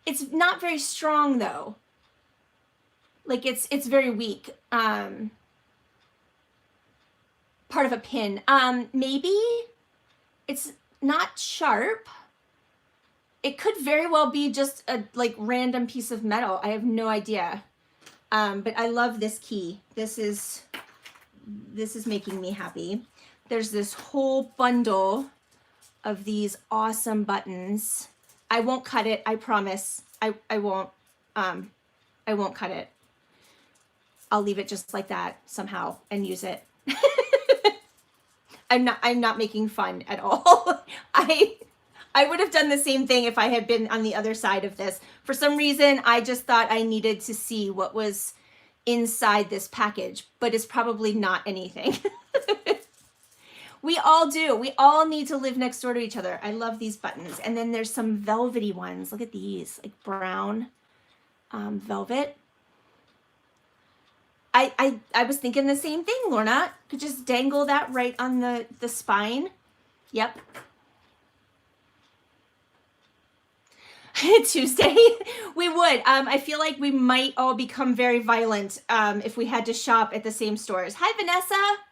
It's not very strong though. Like it's very weak. Part of a pin. Maybe it's not sharp. It could very well be just a like random piece of metal. I have no idea. But I love this key. This is making me happy. There's this whole bundle of these awesome buttons. I won't cut it, I promise. I won't cut it. I'll leave it just like that somehow and use it. I'm not making fun at all. I would have done the same thing if I had been on the other side of this. For some reason, I just thought I needed to see what was inside this package, but it's probably not anything. We all do. We all need to live next door to each other. I love these buttons. And then there's some velvety ones. Look at these, like brown velvet. I was thinking the same thing, Lorna. Could just dangle that right on the spine. Yep. Tuesday, we would. I feel like we might all become very violent if we had to shop at the same stores. Hi, Vanessa.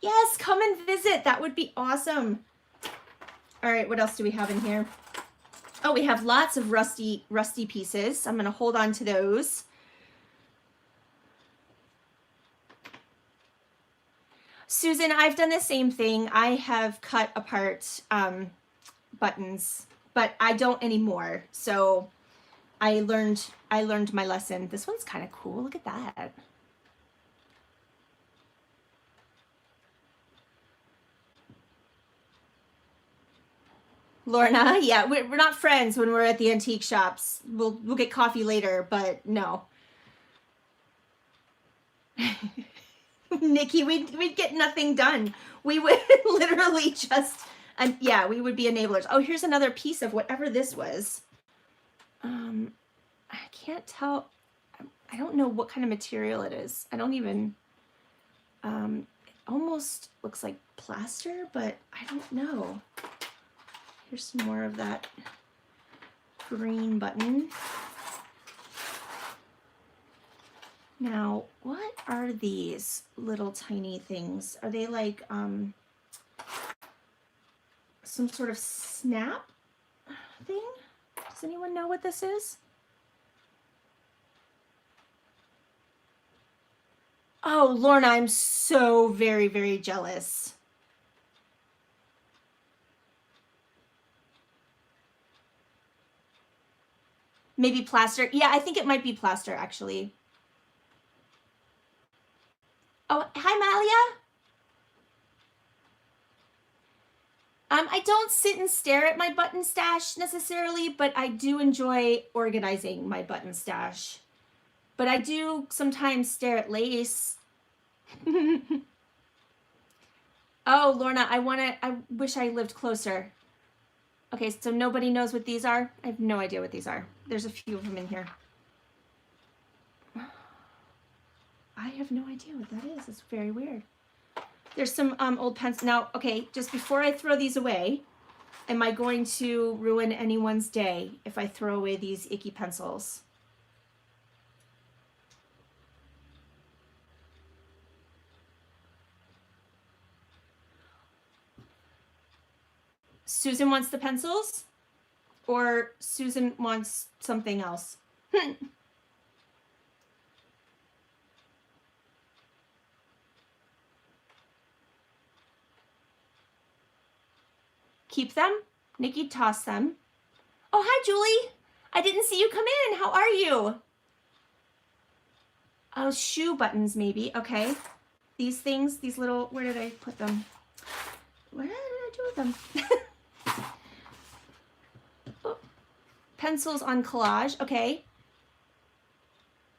Yes, come and visit. That would be awesome. All right, what else do we have in here? Oh, we have lots of rusty pieces. I'm going to hold on to those. Susan, I've done the same thing. I have cut apart buttons, but I don't anymore. So I learned my lesson. This one's kind of cool. Look at that. Lorna, yeah, we're not friends when we're at the antique shops. We'll get coffee later, but no. Nikki, we'd get nothing done. We would literally just, yeah, we would be enablers. Oh, here's another piece of whatever this was. I can't tell. I don't know what kind of material it is. I don't even, it almost looks like plaster, but I don't know. Here's some more of that green button. Now, what are these little tiny things? Are they like some sort of snap thing? Does anyone know what this is? Oh, Lorna, I'm so very, very jealous. Maybe plaster. Yeah, I think it might be plaster, actually. Oh, hi, Malia. I don't sit and stare at my button stash necessarily, but I do enjoy organizing my button stash. But I do sometimes stare at lace. Oh, Lorna, I wish I lived closer. Okay, so nobody knows what these are? I have no idea what these are. There's a few of them in here. I have no idea what that is. It's very weird. There's some old pens. Now, okay, just before I throw these away, am I going to ruin anyone's day if I throw away these icky pencils? Susan wants the pencils, or Susan wants something else? Keep them? Nikki, toss them. Oh, hi, Julie. I didn't see you come in. How are you? Oh, shoe buttons, maybe. Okay. These things, these little, where did I put them? What did I do with them? Oh, pencils on collage. Okay.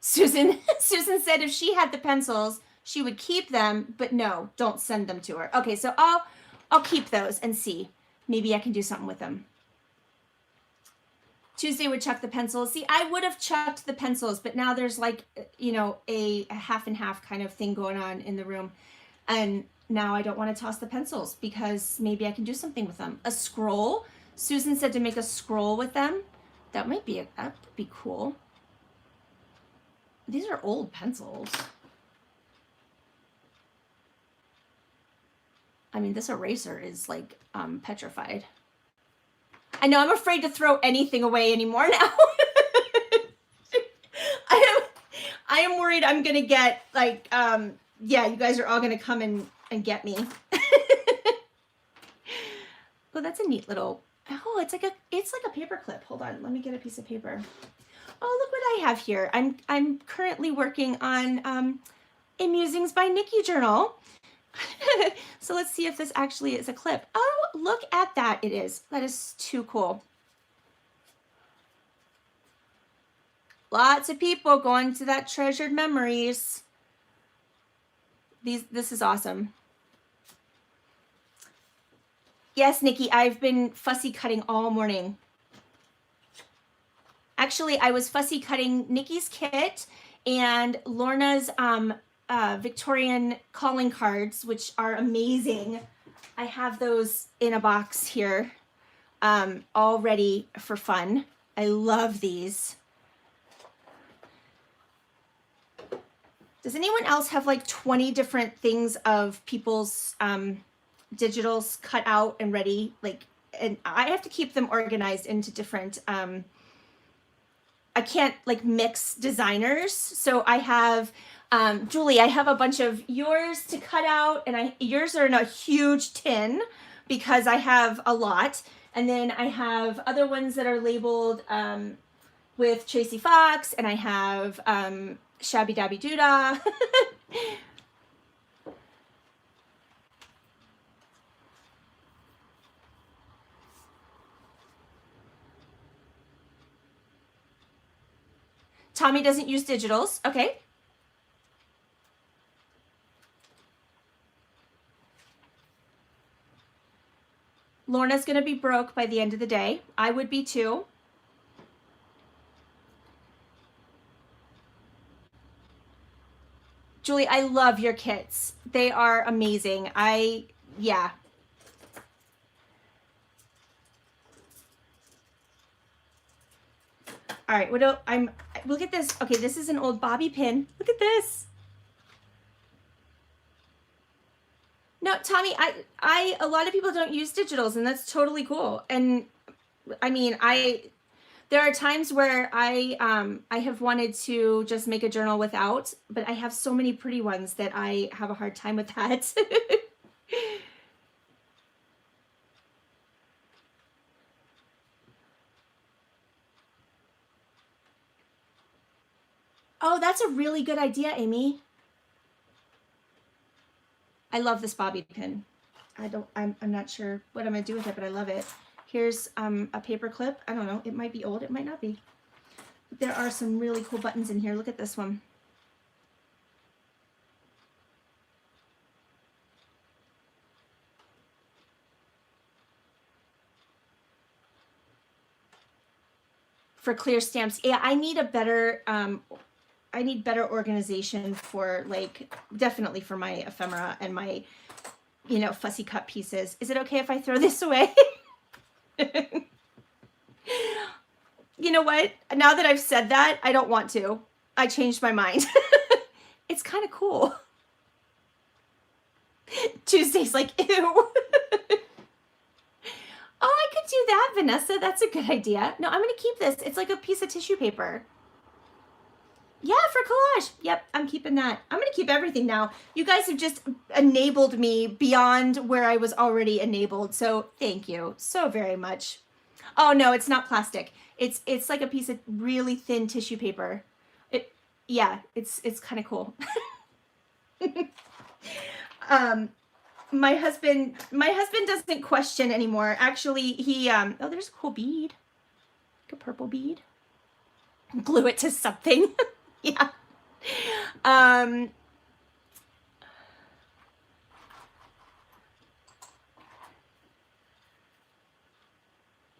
Susan said if she had the pencils, she would keep them, but no, don't send them to her. Okay, so I'll keep those and see. Maybe I can do something with them. Tuesday would chuck the pencils. See, I would have chucked the pencils, but now there's like, you know, a half and half kind of thing going on in the room. And now I don't want to toss the pencils because maybe I can do something with them. A scroll. Susan said to make a scroll with them. That would be cool. These are old pencils. I mean, this eraser is like petrified. I know, I'm afraid to throw anything away anymore now. I am worried I'm gonna get like yeah, you guys are all gonna come and get me. Oh, that's a neat little, oh, it's like a paper clip. Hold on, let me get a piece of paper. Oh, look what I have here. I'm currently working on a Musings by Nikki journal. So let's see if this actually is a clip. Oh, look at that. It is. That is too cool. Lots of people going to that treasured memories. This is awesome. Yes, Nikki, I've been fussy cutting all morning. Actually, I was fussy cutting Nikki's kit and Lorna's Victorian calling cards, which are amazing. I have those in a box here, all ready for fun. I love these. Does anyone else have like 20 different things of people's digitals cut out and ready? Like, and I have to keep them organized into different, I can't like mix designers. So I have, Julie, I have a bunch of yours to cut out, and yours are in a huge tin because I have a lot. And then I have other ones that are labeled with Tracy Fox, and I have Shabby Dabby Doodah. Tommy doesn't use digitals. Okay. Lorna's going to be broke by the end of the day. I would be too. Julie, I love your kits. They are amazing. Yeah. All right, look at this. Okay, this is an old bobby pin. Look at this. No, Tommy, a lot of people don't use digitals, and that's totally cool. And I mean, there are times where I have wanted to just make a journal without, but I have so many pretty ones that I have a hard time with that. Oh, that's a really good idea, Amy. I love this bobby pin. I'm not sure what I'm gonna do with it, but I love it. Here's a paper clip. I don't know, it might be old, it might not be. There are some really cool buttons in here. Look at this one. for clear stamps. Yeah, I need a better, I need better organization for, like, definitely for my ephemera and my, you know, fussy cut pieces. Is it okay if I throw this away? You know what? Now that I've said that, I don't want to. I changed my mind. It's kind of cool. Tuesday's like, ew. Oh, I could do that, Vanessa. That's a good idea. No, I'm going to keep this. It's like a piece of tissue paper. Yeah, for collage. Yep, I'm keeping that. I'm going to keep everything now. You guys have just enabled me beyond where I was already enabled. So thank you so very much. Oh, no, it's not plastic. It's like a piece of really thin tissue paper. Yeah, it's kind of cool. My husband doesn't question anymore. Actually, he oh, there's a cool bead. Like a purple bead. Glue it to something. Yeah.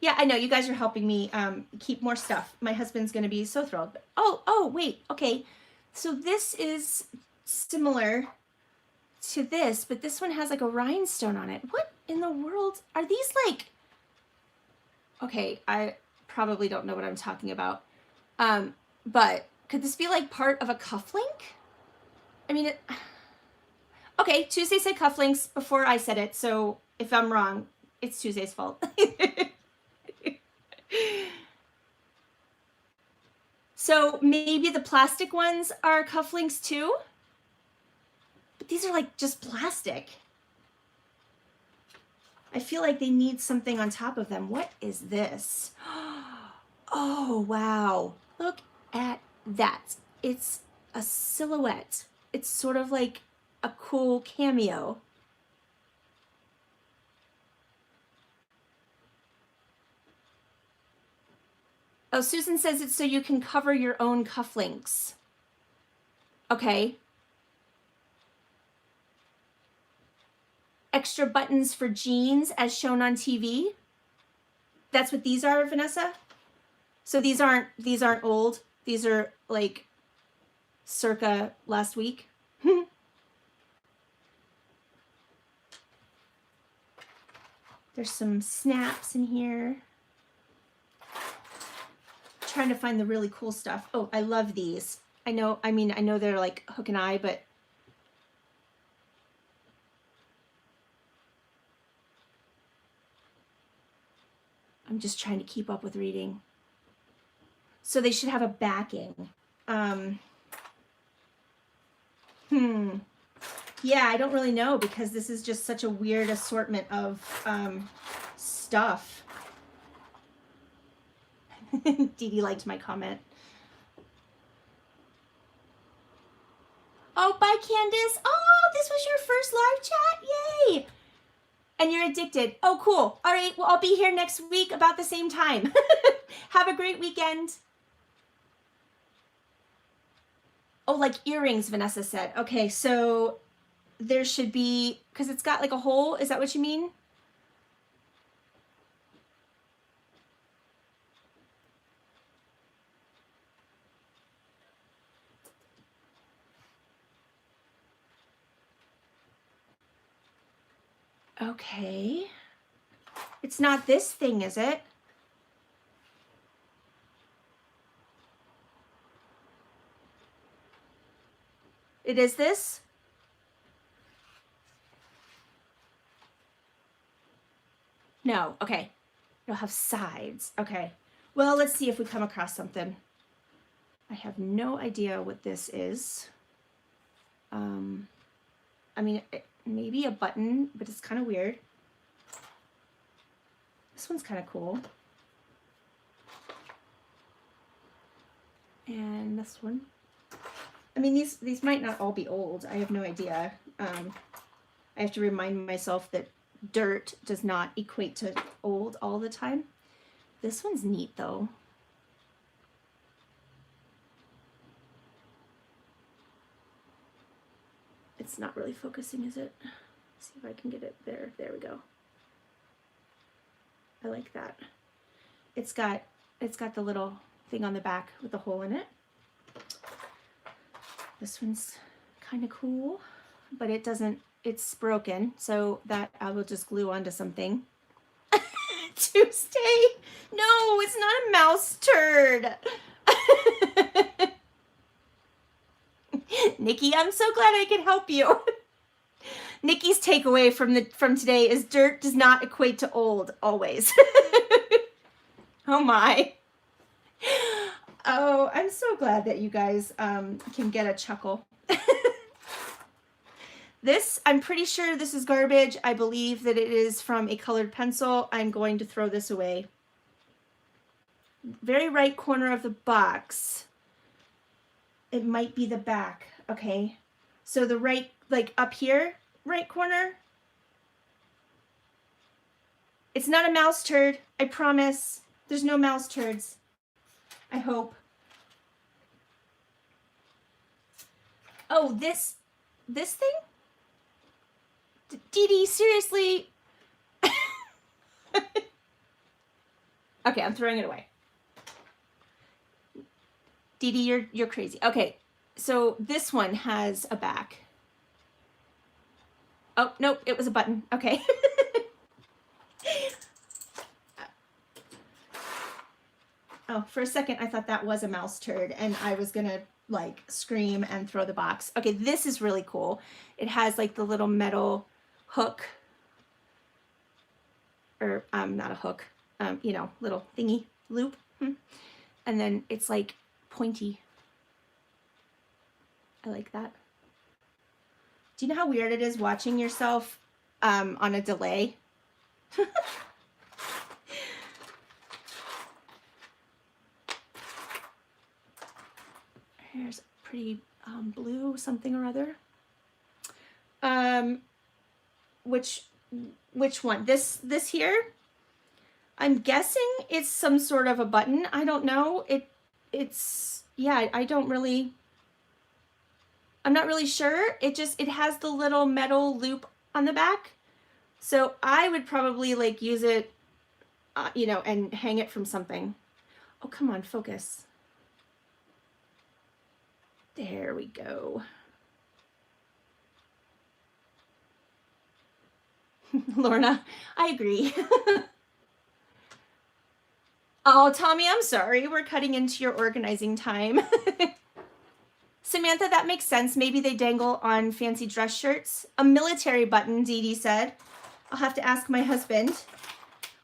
Yeah, I know you guys are helping me keep more stuff. My husband's going to be so thrilled. Oh, wait. Okay. So this is similar to this, but this one has like a rhinestone on it. What in the world are these like? Okay, I probably don't know what I'm talking about. But could this be like part of a cufflink? I mean, okay, Tuesday said cufflinks before I said it, so if I'm wrong, it's Tuesday's fault. So maybe the plastic ones are cufflinks too? But these are like just plastic. I feel like they need something on top of them. What is this? Oh, wow. Look at that. It's a silhouette. It's sort of like a cool cameo. Oh, Susan says it's so you can cover your own cufflinks. Okay. Extra buttons for jeans as shown on TV. That's what these are, Vanessa? So these aren't old. These are like circa last week. There's some snaps in here. Trying to find the really cool stuff. Oh, I love these. I know they're like hook and eye, but I'm just trying to keep up with reading. So they should have a backing. Yeah, I don't really know because this is just such a weird assortment of stuff. Dee Dee liked my comment. Oh, bye, Candace. Oh, this was your first live chat. Yay. And you're addicted. Oh, cool. All right. Well, I'll be here next week about the same time. Have a great weekend. Oh, like earrings, Vanessa said. Okay, so there should be, because it's got like a hole. Is that what you mean? Okay. It's not this thing, is it? It is this? No. Okay. It'll have sides. Okay. Well, let's see if we come across something. I have no idea what this is. I mean, maybe a button, but it's kind of weird. This one's kind of cool. And this one. I mean, these might not all be old. I have no idea. I have to remind myself that dirt does not equate to old all the time. This one's neat, though. It's not really focusing, is it? Let's see if I can get it there. There we go. I like that. It's got the little thing on the back with a hole in it. This one's kind of cool, but it doesn't, it's broken, so that I will just glue onto something. Tuesday? No, it's not a mouse turd. Nikki, I'm so glad I could help you. Nikki's takeaway from today is dirt does not equate to old, always. Oh my. Oh, I'm so glad that you guys can get a chuckle. This, I'm pretty sure this is garbage. I believe that it is from a colored pencil. I'm going to throw this away. Very right corner of the box. It might be the back. Okay. So the right, like up here, right corner. It's not a mouse turd. I promise. There's no mouse turds. I hope. Oh, this thing? Dee Dee, seriously? Okay, I'm throwing it away. Dee Dee, you're crazy. Okay, so this one has a back. Oh, nope, it was a button. Okay. Oh, for a second, I thought that was a mouse turd, and I was gonna like scream and throw the box. Okay, this is really cool. It has like the little metal hook, or not a hook, you know, little thingy loop, and then it's like pointy. I like that. Do you know how weird it is watching yourself on a delay? Here's a pretty blue something or other. Which one? This here? I'm guessing it's some sort of a button. I don't know. It's yeah, I'm not really sure. It has the little metal loop on the back. So I would probably like use it, you know, and hang it from something. Oh, come on, focus. There we go. Lorna, I agree. Oh, Tommy, I'm sorry. We're cutting into your organizing time. Samantha, that makes sense. Maybe they dangle on fancy dress shirts. A military button, Dee Dee said. I'll have to ask my husband.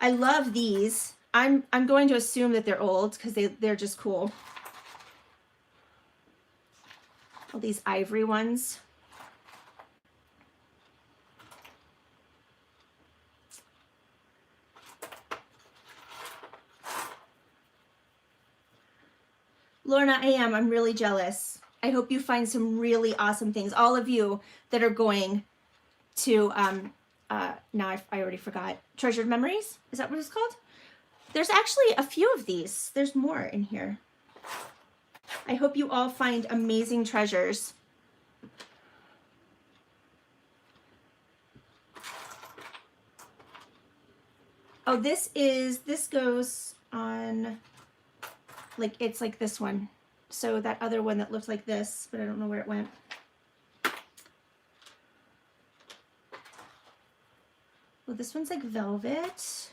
I love these. I'm going to assume that they're old because they're just cool. All these ivory ones. Lorna, I am. I'm really jealous. I hope you find some really awesome things. All of you that are going to, now I already forgot. Treasured Memories? Is that what it's called? There's actually a few of these. There's more in here. I hope you all find amazing treasures. Oh, this goes on, like, it's like this one. So that other one that looks like this, but I don't know where it went. Well, this one's like velvet.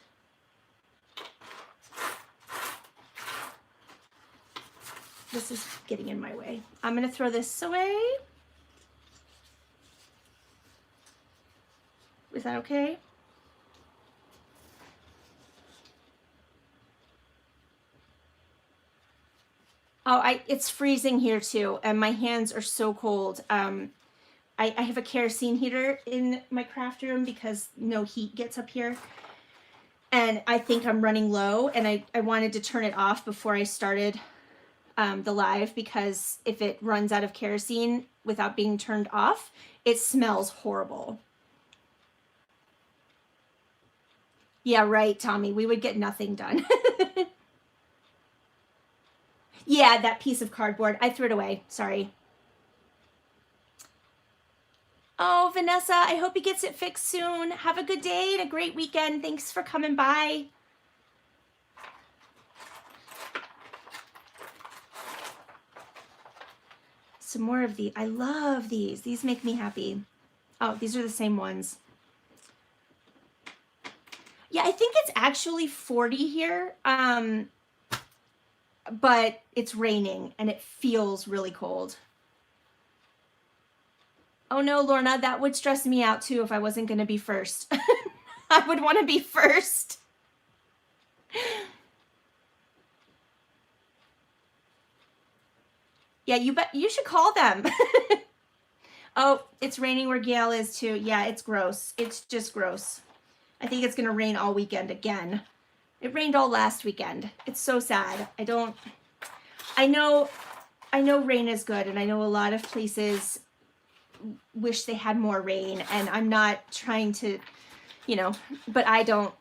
This is getting in my way. I'm gonna throw this away. Is that okay? Oh, it's freezing here too, and my hands are so cold. I have a kerosene heater in my craft room because no heat gets up here. And I think I'm running low, and I wanted to turn it off before I started the live, because if it runs out of kerosene without being turned off, it smells horrible. Yeah, right, Tommy. We would get nothing done. Yeah, that piece of cardboard. I threw it away. Sorry. Oh, Vanessa, I hope he gets it fixed soon. Have a good day and a great weekend. Thanks for coming by. some more of the, I love these. These make me happy. Oh, these are the same ones. Yeah, I think it's actually 40 here, but it's raining and it feels really cold. Oh no, Lorna, that would stress me out too if I wasn't going to be first. I would want to be first. Yeah, you should call them. Oh, it's raining where Gail is too. Yeah, it's gross. It's just gross. I think it's going to rain all weekend again. It rained all last weekend. It's so sad. I know rain is good, and I know a lot of places wish they had more rain, and I'm not trying to, you know, but I don't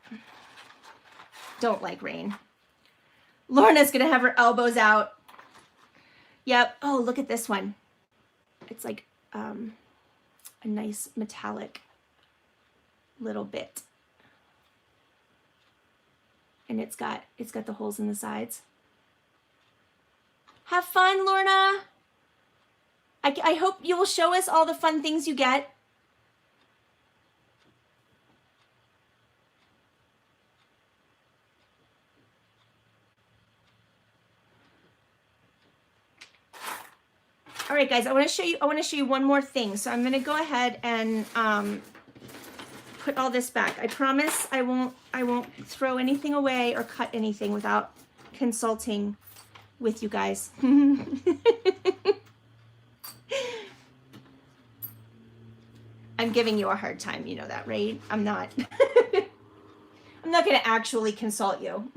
like rain. Lorna's going to have her elbows out. Yep. Oh, look at this one. It's like a nice metallic little bit. And it's got the holes in the sides. Have fun, Lorna. I hope you will show us all the fun things you get. All right, guys, I want to show you one more thing. So I'm going to go ahead and put all this back. I promise I won't throw anything away or cut anything without consulting with you guys. I'm giving you a hard time, you know that, right? I'm not I'm not going to actually consult you.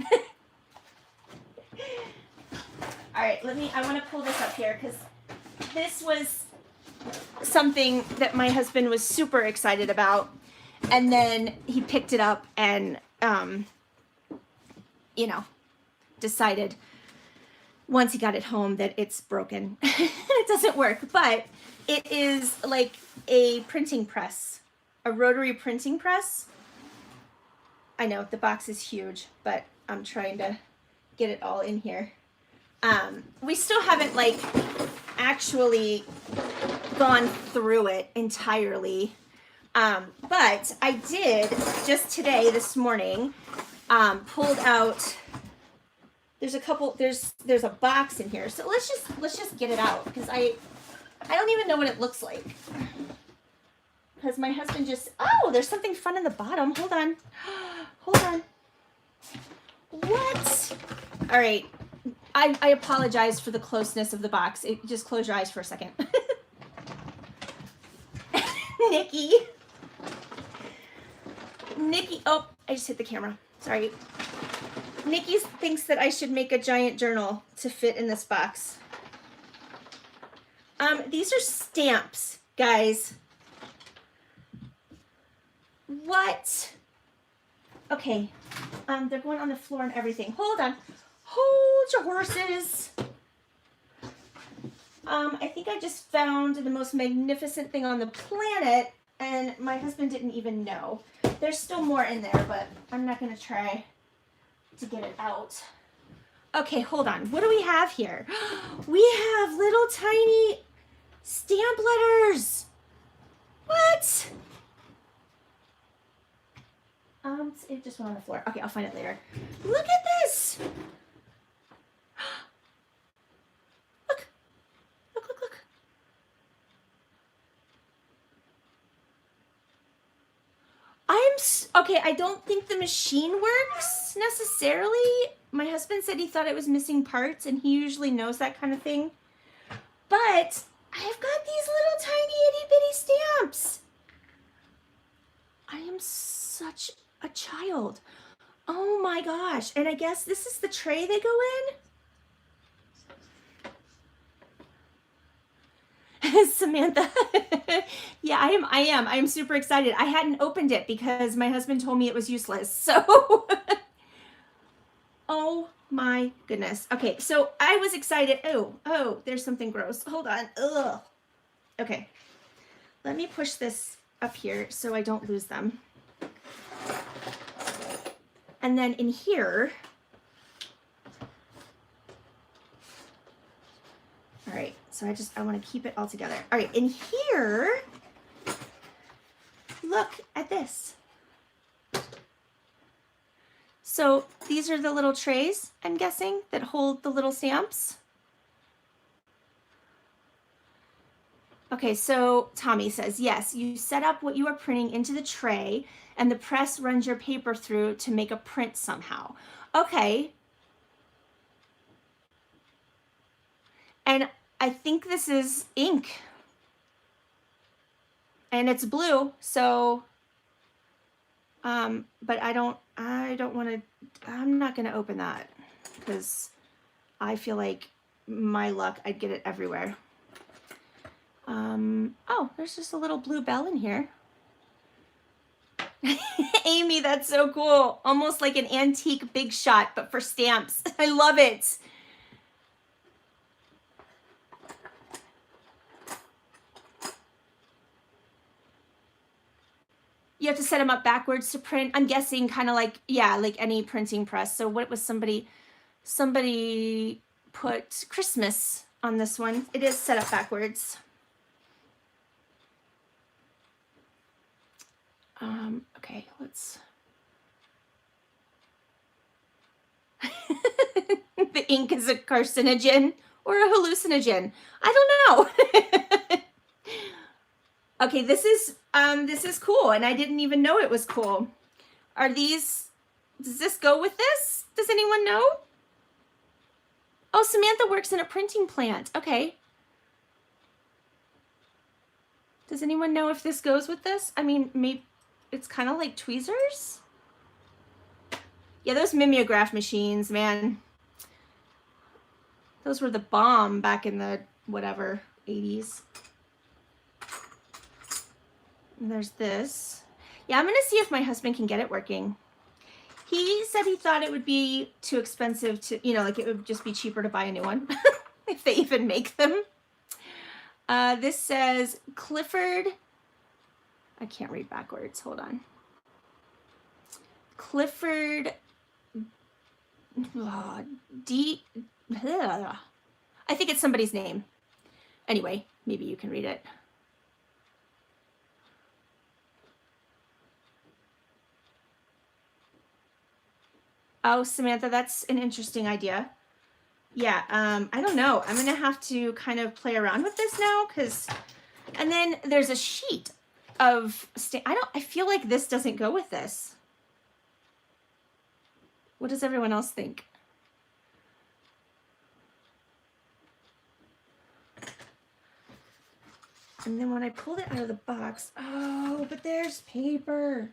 All right, I want to pull this up here because this was something that my husband was super excited about, and then he picked it up and you know, decided once he got it home that it's broken. It doesn't work, but it is like a printing press, a rotary printing press. I know the box is huge, but I'm trying to get it all in here. We still haven't like actually gone through it entirely. But I did just today, this morning, pulled out, there's a box in here. So let's just get it out because I don't even know what it looks like. Because my husband just, oh, there's something fun in the bottom. Hold on. Hold on. What? All right. I apologize for the closeness of the box. Just close your eyes for a second. Nikki, oh, I just hit the camera. Sorry. Nikki thinks that I should make a giant journal to fit in this box. These are stamps, guys. What? Okay. They're going on the floor and everything. Hold on. Hold your horses. I think I just found the most magnificent thing on the planet, and my husband didn't even know. There's still more in there, but I'm not going to try to get it out. Okay, hold on. What do we have here? We have little tiny stamp letters. What? It just went on the floor. Okay, I'll find it later. Look at this. Look. Look, look, look. Okay, I don't think the machine works necessarily. My husband said he thought it was missing parts, and he usually knows that kind of thing. But I've got these little tiny itty bitty stamps. I am such a child. Oh my gosh. And I guess this is the tray they go in. Samantha. Yeah, I am. I am super excited. I hadn't opened it because my husband told me it was useless. So, oh my goodness. Okay, so I was excited. Oh, there's something gross. Hold on. Ugh. Okay. Let me push this up here so I don't lose them. And then in here, all right, So I want to keep it all together. All right, and here, look at this. So these are the little trays, I'm guessing, that hold the little stamps. Okay, so Tommy says, yes, you set up what you are printing into the tray and the press runs your paper through to make a print somehow. Okay. And I think this is ink. And it's blue, so, but I don't want to, I'm not going to open that because I feel like my luck, I'd get it everywhere. Oh, there's just a little blue bell in here. Amy, that's so cool. Almost like an antique Big Shot, but for stamps. I love it. You have to set them up backwards to print. I'm guessing kind of like, yeah, like any printing press. So what was somebody put Christmas on this one. It is set up backwards. Okay, let's. The ink is a carcinogen or a hallucinogen. I don't know. Okay, this is cool, and I didn't even know it was cool. Are these? Does this go with this? Does anyone know? Oh, Samantha works in a printing plant. Okay. Does anyone know if this goes with this? I mean, maybe it's kind of like tweezers. Yeah, those mimeograph machines, man. Those were the bomb back in the whatever 80s. And there's this. Yeah, I'm gonna see if my husband can get it working. He said he thought it would be too expensive to, you know, like it would just be cheaper to buy a new one if they even make them. This says Clifford. I can't read backwards. Hold on. Clifford D. I think it's somebody's name. Anyway, maybe you can read it. Oh, Samantha, that's an interesting idea. Yeah, I don't know. I'm gonna have to kind of play around with this now because, and then there's a sheet of, I feel like this doesn't go with this. What does everyone else think? And then when I pulled it out of the box, oh, but there's paper.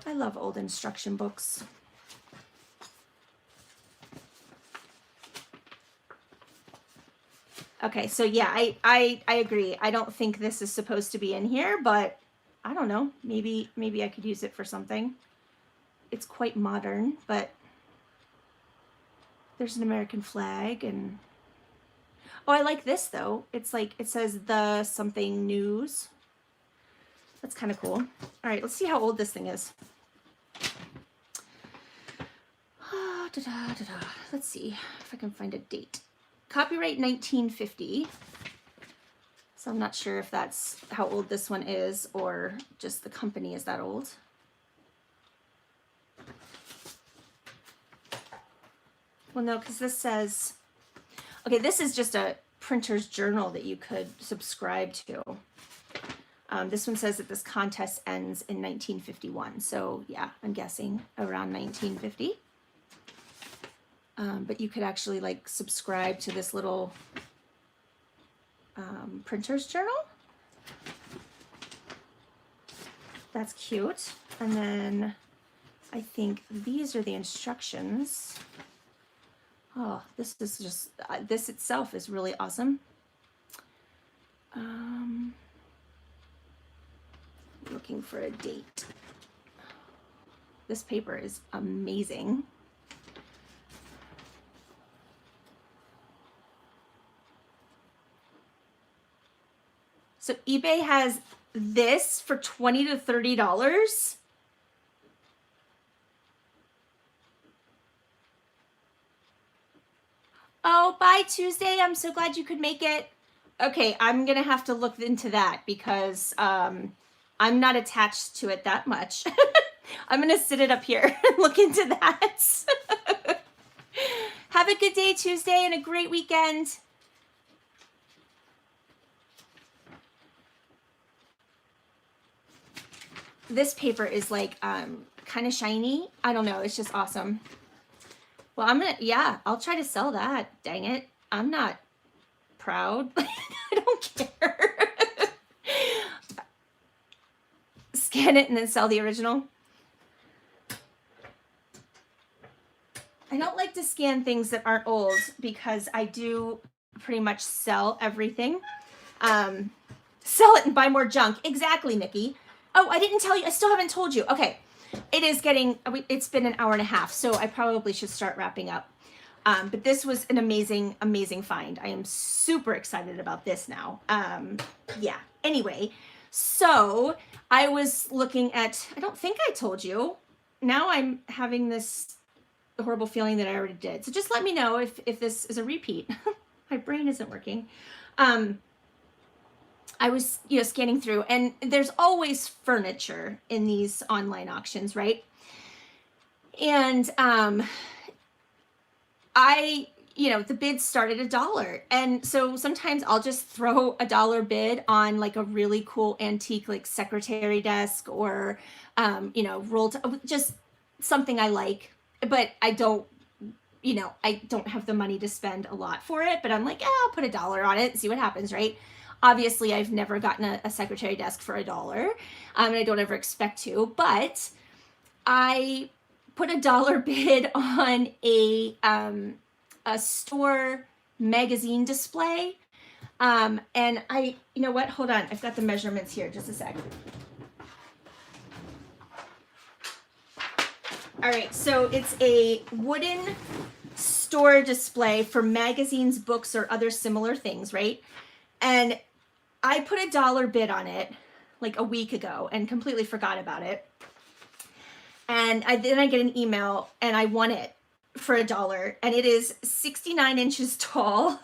I love old instruction books. Okay, so yeah, I agree. I don't think this is supposed to be in here, but I don't know. Maybe I could use it for something. It's quite modern, but there's an American flag and oh, I like this though. It's like it says the something news. That's kind of cool. All right, let's see how old this thing is. Let's see if I can find a date. Copyright 1950. So I'm not sure if that's how old this one is or just the company is that old. Well, no, because this says, okay, this is just a printer's journal that you could subscribe to. This one says that this contest ends in 1951. So yeah, I'm guessing around 1950. But you could actually like subscribe to this little printer's journal. That's cute. And then I think these are the instructions. Oh, this is just, this itself is really awesome. Looking for a date. This paper is amazing. So eBay has this for $20 to $30. Oh, bye Tuesday. I'm so glad you could make it. Okay, I'm gonna have to look into that because I'm not attached to it that much. I'm gonna sit it up here and look into that. Have a good day Tuesday and a great weekend. This paper is like kind of shiny. I don't know. It's just awesome. Well, I'll try to sell that. Dang it. I'm not proud. I don't care. Scan it and then sell the original. I don't like to scan things that aren't old because I do pretty much sell everything. Sell it and buy more junk. Exactly, Nikki. Oh, I didn't tell you. I still haven't told you. Okay. It's been an hour and a half, so I probably should start wrapping up. But this was an amazing, amazing find. I am super excited about this now. Yeah. Anyway, so I was looking at, I don't think I told you. Now I'm having this horrible feeling that I already did. So just let me know if this is a repeat. My brain isn't working. I was, scanning through, and there's always furniture in these online auctions, right? And the bids start at $1. And so sometimes I'll just throw $1 bid on like a really cool antique, like secretary desk or, just something I like, but I don't have the money to spend a lot for it, but I'm like, I'll put $1 on it and see what happens, right? Obviously, I've never gotten a secretary desk for $1, and I don't ever expect to, but I put $1 bid on a store magazine display, and you know what? Hold on, I've got the measurements here. Just a sec. All right, so it's a wooden store display for magazines, books, or other similar things, right? And I put $1 bid on it like a week ago and completely forgot about it. And then I get an email and I won it for $1. And it is 69 inches tall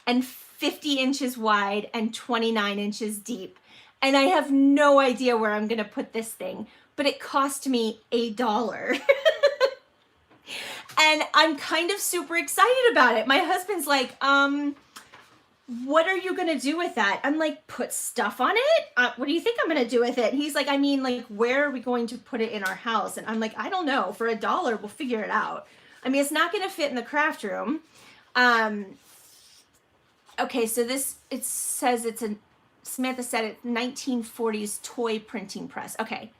and 50 inches wide and 29 inches deep. And I have no idea where I'm going to put this thing, but it cost me $1. And I'm kind of super excited about it. My husband's like, what are you going to do with that? I'm like, put stuff on it? What do you think I'm going to do with it? And he's like, where are we going to put it in our house? And I'm like, I don't know. For $1, we'll figure it out. I mean, it's not going to fit in the craft room. Okay, so it says Samantha said it, 1940s toy printing press. Okay.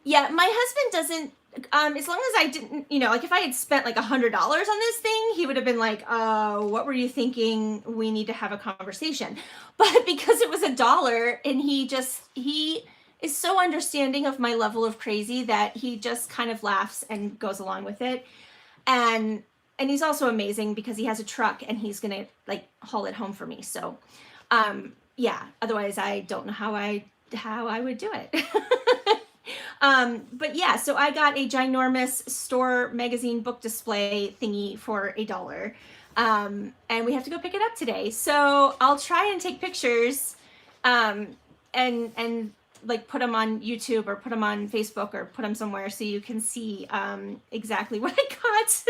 Yeah, my husband doesn't, as long as I didn't, like if I had spent like $100 on this thing, he would have been like, what were you thinking? We need to have a conversation. But because it was $1 and he is so understanding of my level of crazy that he just kind of laughs and goes along with it. And he's also amazing because he has a truck and he's going to like haul it home for me. So, yeah, otherwise I don't know how I would do it. But yeah, so I got a ginormous store magazine book display thingy for $1. And we have to go pick it up today. So I'll try and take pictures, and like put them on YouTube or put them on Facebook or put them somewhere so you can see, exactly what I got.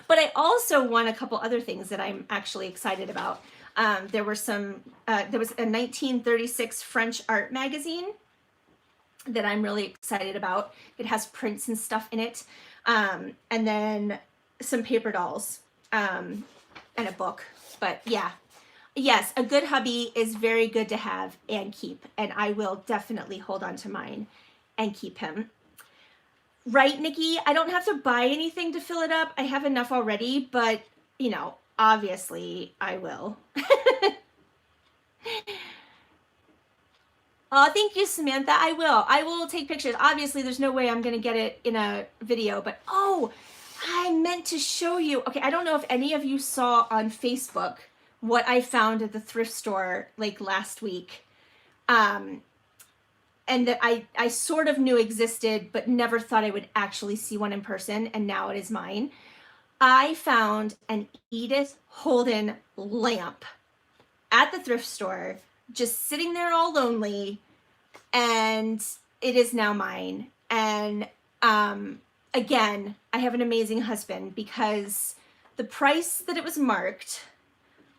But I also won a couple other things that I'm actually excited about. There was a 1936 French art magazine that I'm really excited about. It has prints and stuff in it. And then some paper dolls, and a book. But yeah, yes, a good hubby is very good to have and keep. And I will definitely hold on to mine and keep him. Right, Nikki? I don't have to buy anything to fill it up. I have enough already, but obviously I will. Oh, thank you, Samantha. I will take pictures. Obviously, there's no way I'm going to get it in a video, but I meant to show you. Okay, I don't know if any of you saw on Facebook what I found at the thrift store like last week. And that I sort of knew existed, but never thought I would actually see one in person, and now it is mine. I found an Edith Holden lamp at the thrift store, just sitting there all lonely, and it is now mine. And again, I have an amazing husband, because the price that it was marked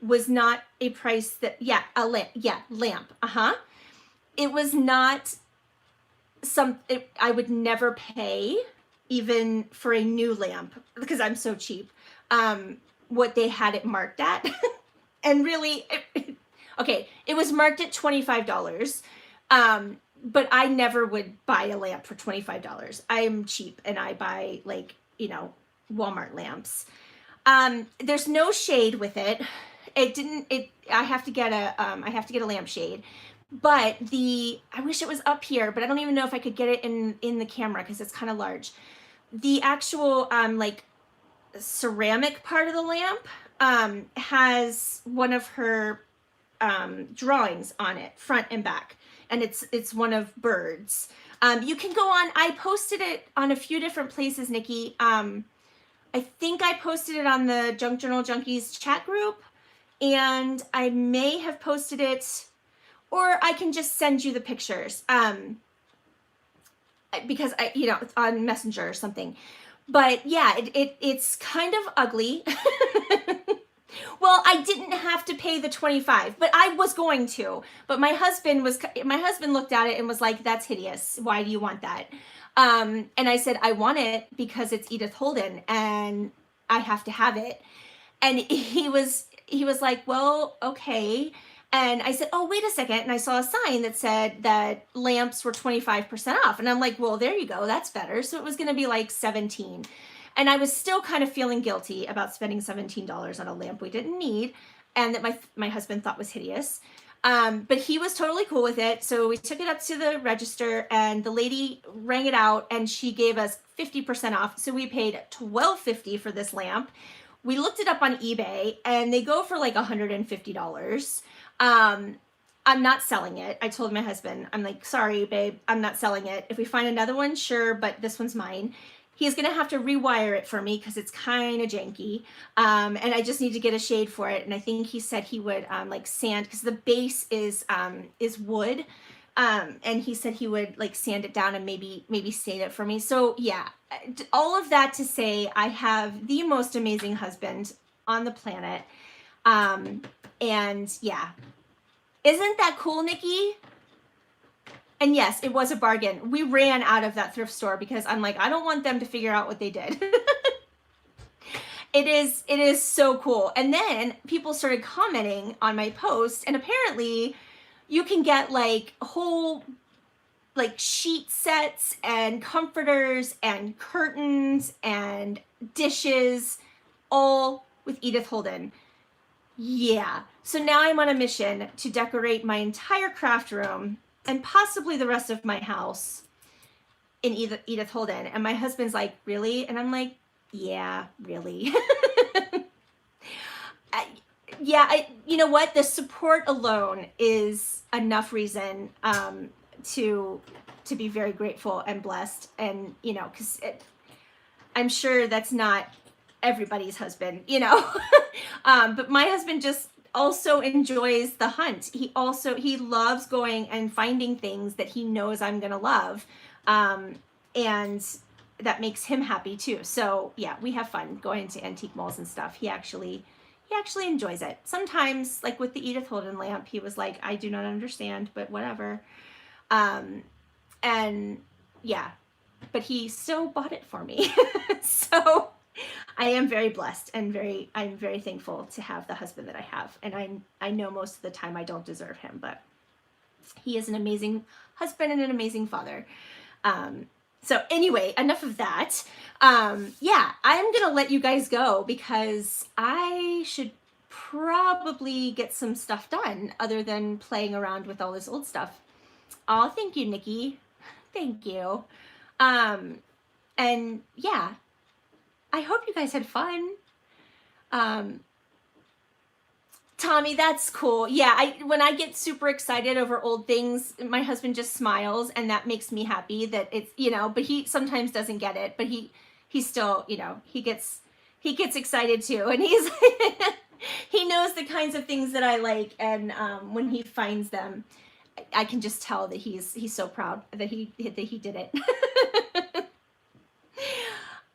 was not a price that, lamp. It was not I would never pay, even for a new lamp, because I'm so cheap, what they had it marked at. And really, okay, it was marked at $25. But I never would buy a lamp for $25. I am cheap, and I buy, like, Walmart lamps. There's no shade with it. I have to get a lampshade. But I wish it was up here, but I don't even know if I could get it in the camera, because it's kind of large. The actual like ceramic part of the lamp has one of her drawings on it, front and back, and it's one of birds. You can go on. I posted it on a few different places, Nikki. I think I posted it on the Junk Journal Junkies chat group, and I may have posted it, or I can just send you the pictures, because it's on Messenger or something. But yeah, it's kind of ugly. Well, I didn't have to pay the $25, but I was going to. But my husband looked at it and was like, "That's hideous. Why do you want that?" And I said, "I want it because it's Edith Holden and I have to have it." And he was like, "Well, okay." And I said, "Oh, wait a second." And I saw a sign that said that lamps were 25% off. And I'm like, "Well, there you go. That's better." So it was going to be like $17. And I was still kind of feeling guilty about spending $17 on a lamp we didn't need, and that my husband thought was hideous. But he was totally cool with it. So we took it up to the register, and the lady rang it out, and she gave us 50% off. So we paid $12.50 for this lamp. We looked it up on eBay, and they go for like $150. I'm not selling it. I told my husband, I'm like, "Sorry, babe, I'm not selling it. If we find another one, sure, but this one's mine." He's going to have to rewire it for me because it's kind of janky. And I just need to get a shade for it. And I think he said he would like sand, because the base is wood. And he said he would like sand it down and maybe stain it for me. So yeah, all of that to say, I have the most amazing husband on the planet. And yeah, isn't that cool, Nikki? And yes, it was a bargain. We ran out of that thrift store because I'm like, I don't want them to figure out what they did. It is so cool. And then people started commenting on my post, and apparently you can get like whole like sheet sets and comforters and curtains and dishes, all with Edith Holden. Yeah. So now I'm on a mission to decorate my entire craft room and possibly the rest of my house in Edith Holden. And my husband's like, "Really?" And I'm like, "Yeah, really." You know what? The support alone is enough reason to be very grateful and blessed. And, because I'm sure that's not everybody's husband, but my husband just also enjoys the hunt. He loves going and finding things that he knows I'm gonna love, and that makes him happy too. So yeah, we have fun going to antique malls and stuff. He actually enjoys it. Sometimes, like with the Edith Holden lamp, he was like, "I do not understand, but whatever." And yeah, but he still bought it for me. So I am very blessed and I'm very thankful to have the husband that I have. And I know most of the time I don't deserve him, but he is an amazing husband and an amazing father. So anyway, enough of that. Yeah, I'm going to let you guys go because I should probably get some stuff done other than playing around with all this old stuff. Oh, thank you, Nikki. Thank you. And yeah, I hope you guys had fun. Tommy, that's cool. Yeah, when I get super excited over old things, my husband just smiles, and that makes me happy that it's, but he sometimes doesn't get it, but he still, he gets he gets excited too, and he's he knows the kinds of things that I like, and when he finds them, I can just tell that he's so proud that he did it.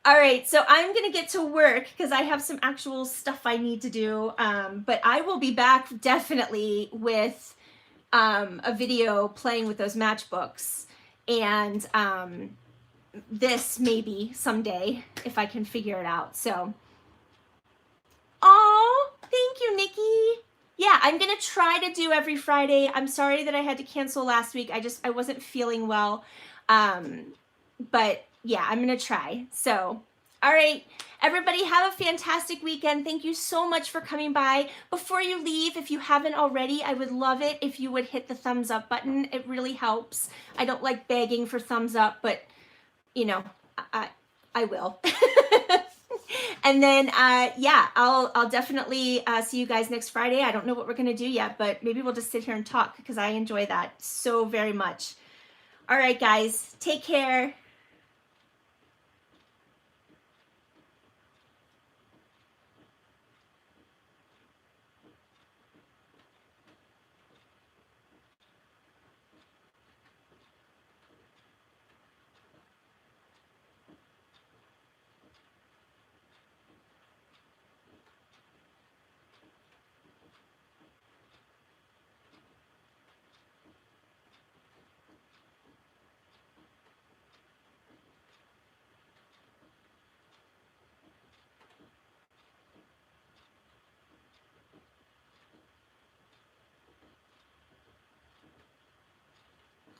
All right, so I'm gonna get to work because I have some actual stuff I need to do, but I will be back definitely with a video playing with those matchbooks, and this maybe someday if I can figure it out. So, oh, thank you, Nikki. Yeah, I'm gonna try to do every Friday. I'm sorry that I had to cancel last week. I wasn't feeling well, but yeah, I'm gonna try. So, all right, everybody, have a fantastic weekend. Thank you so much for coming by. Before you leave, if you haven't already, I would love it if you would hit the thumbs up button. It really helps. I don't like begging for thumbs up, but you know, I will. And then, yeah, I'll definitely see you guys next Friday. I don't know what we're gonna do yet, but maybe we'll just sit here and talk because I enjoy that so very much. All right, guys, take care.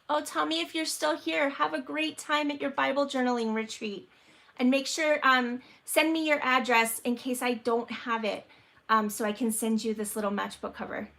Oh, Tommy, if you're still here, have a great time at your Bible journaling retreat. And make sure, send me your address in case I don't have it, so I can send you this little matchbook cover.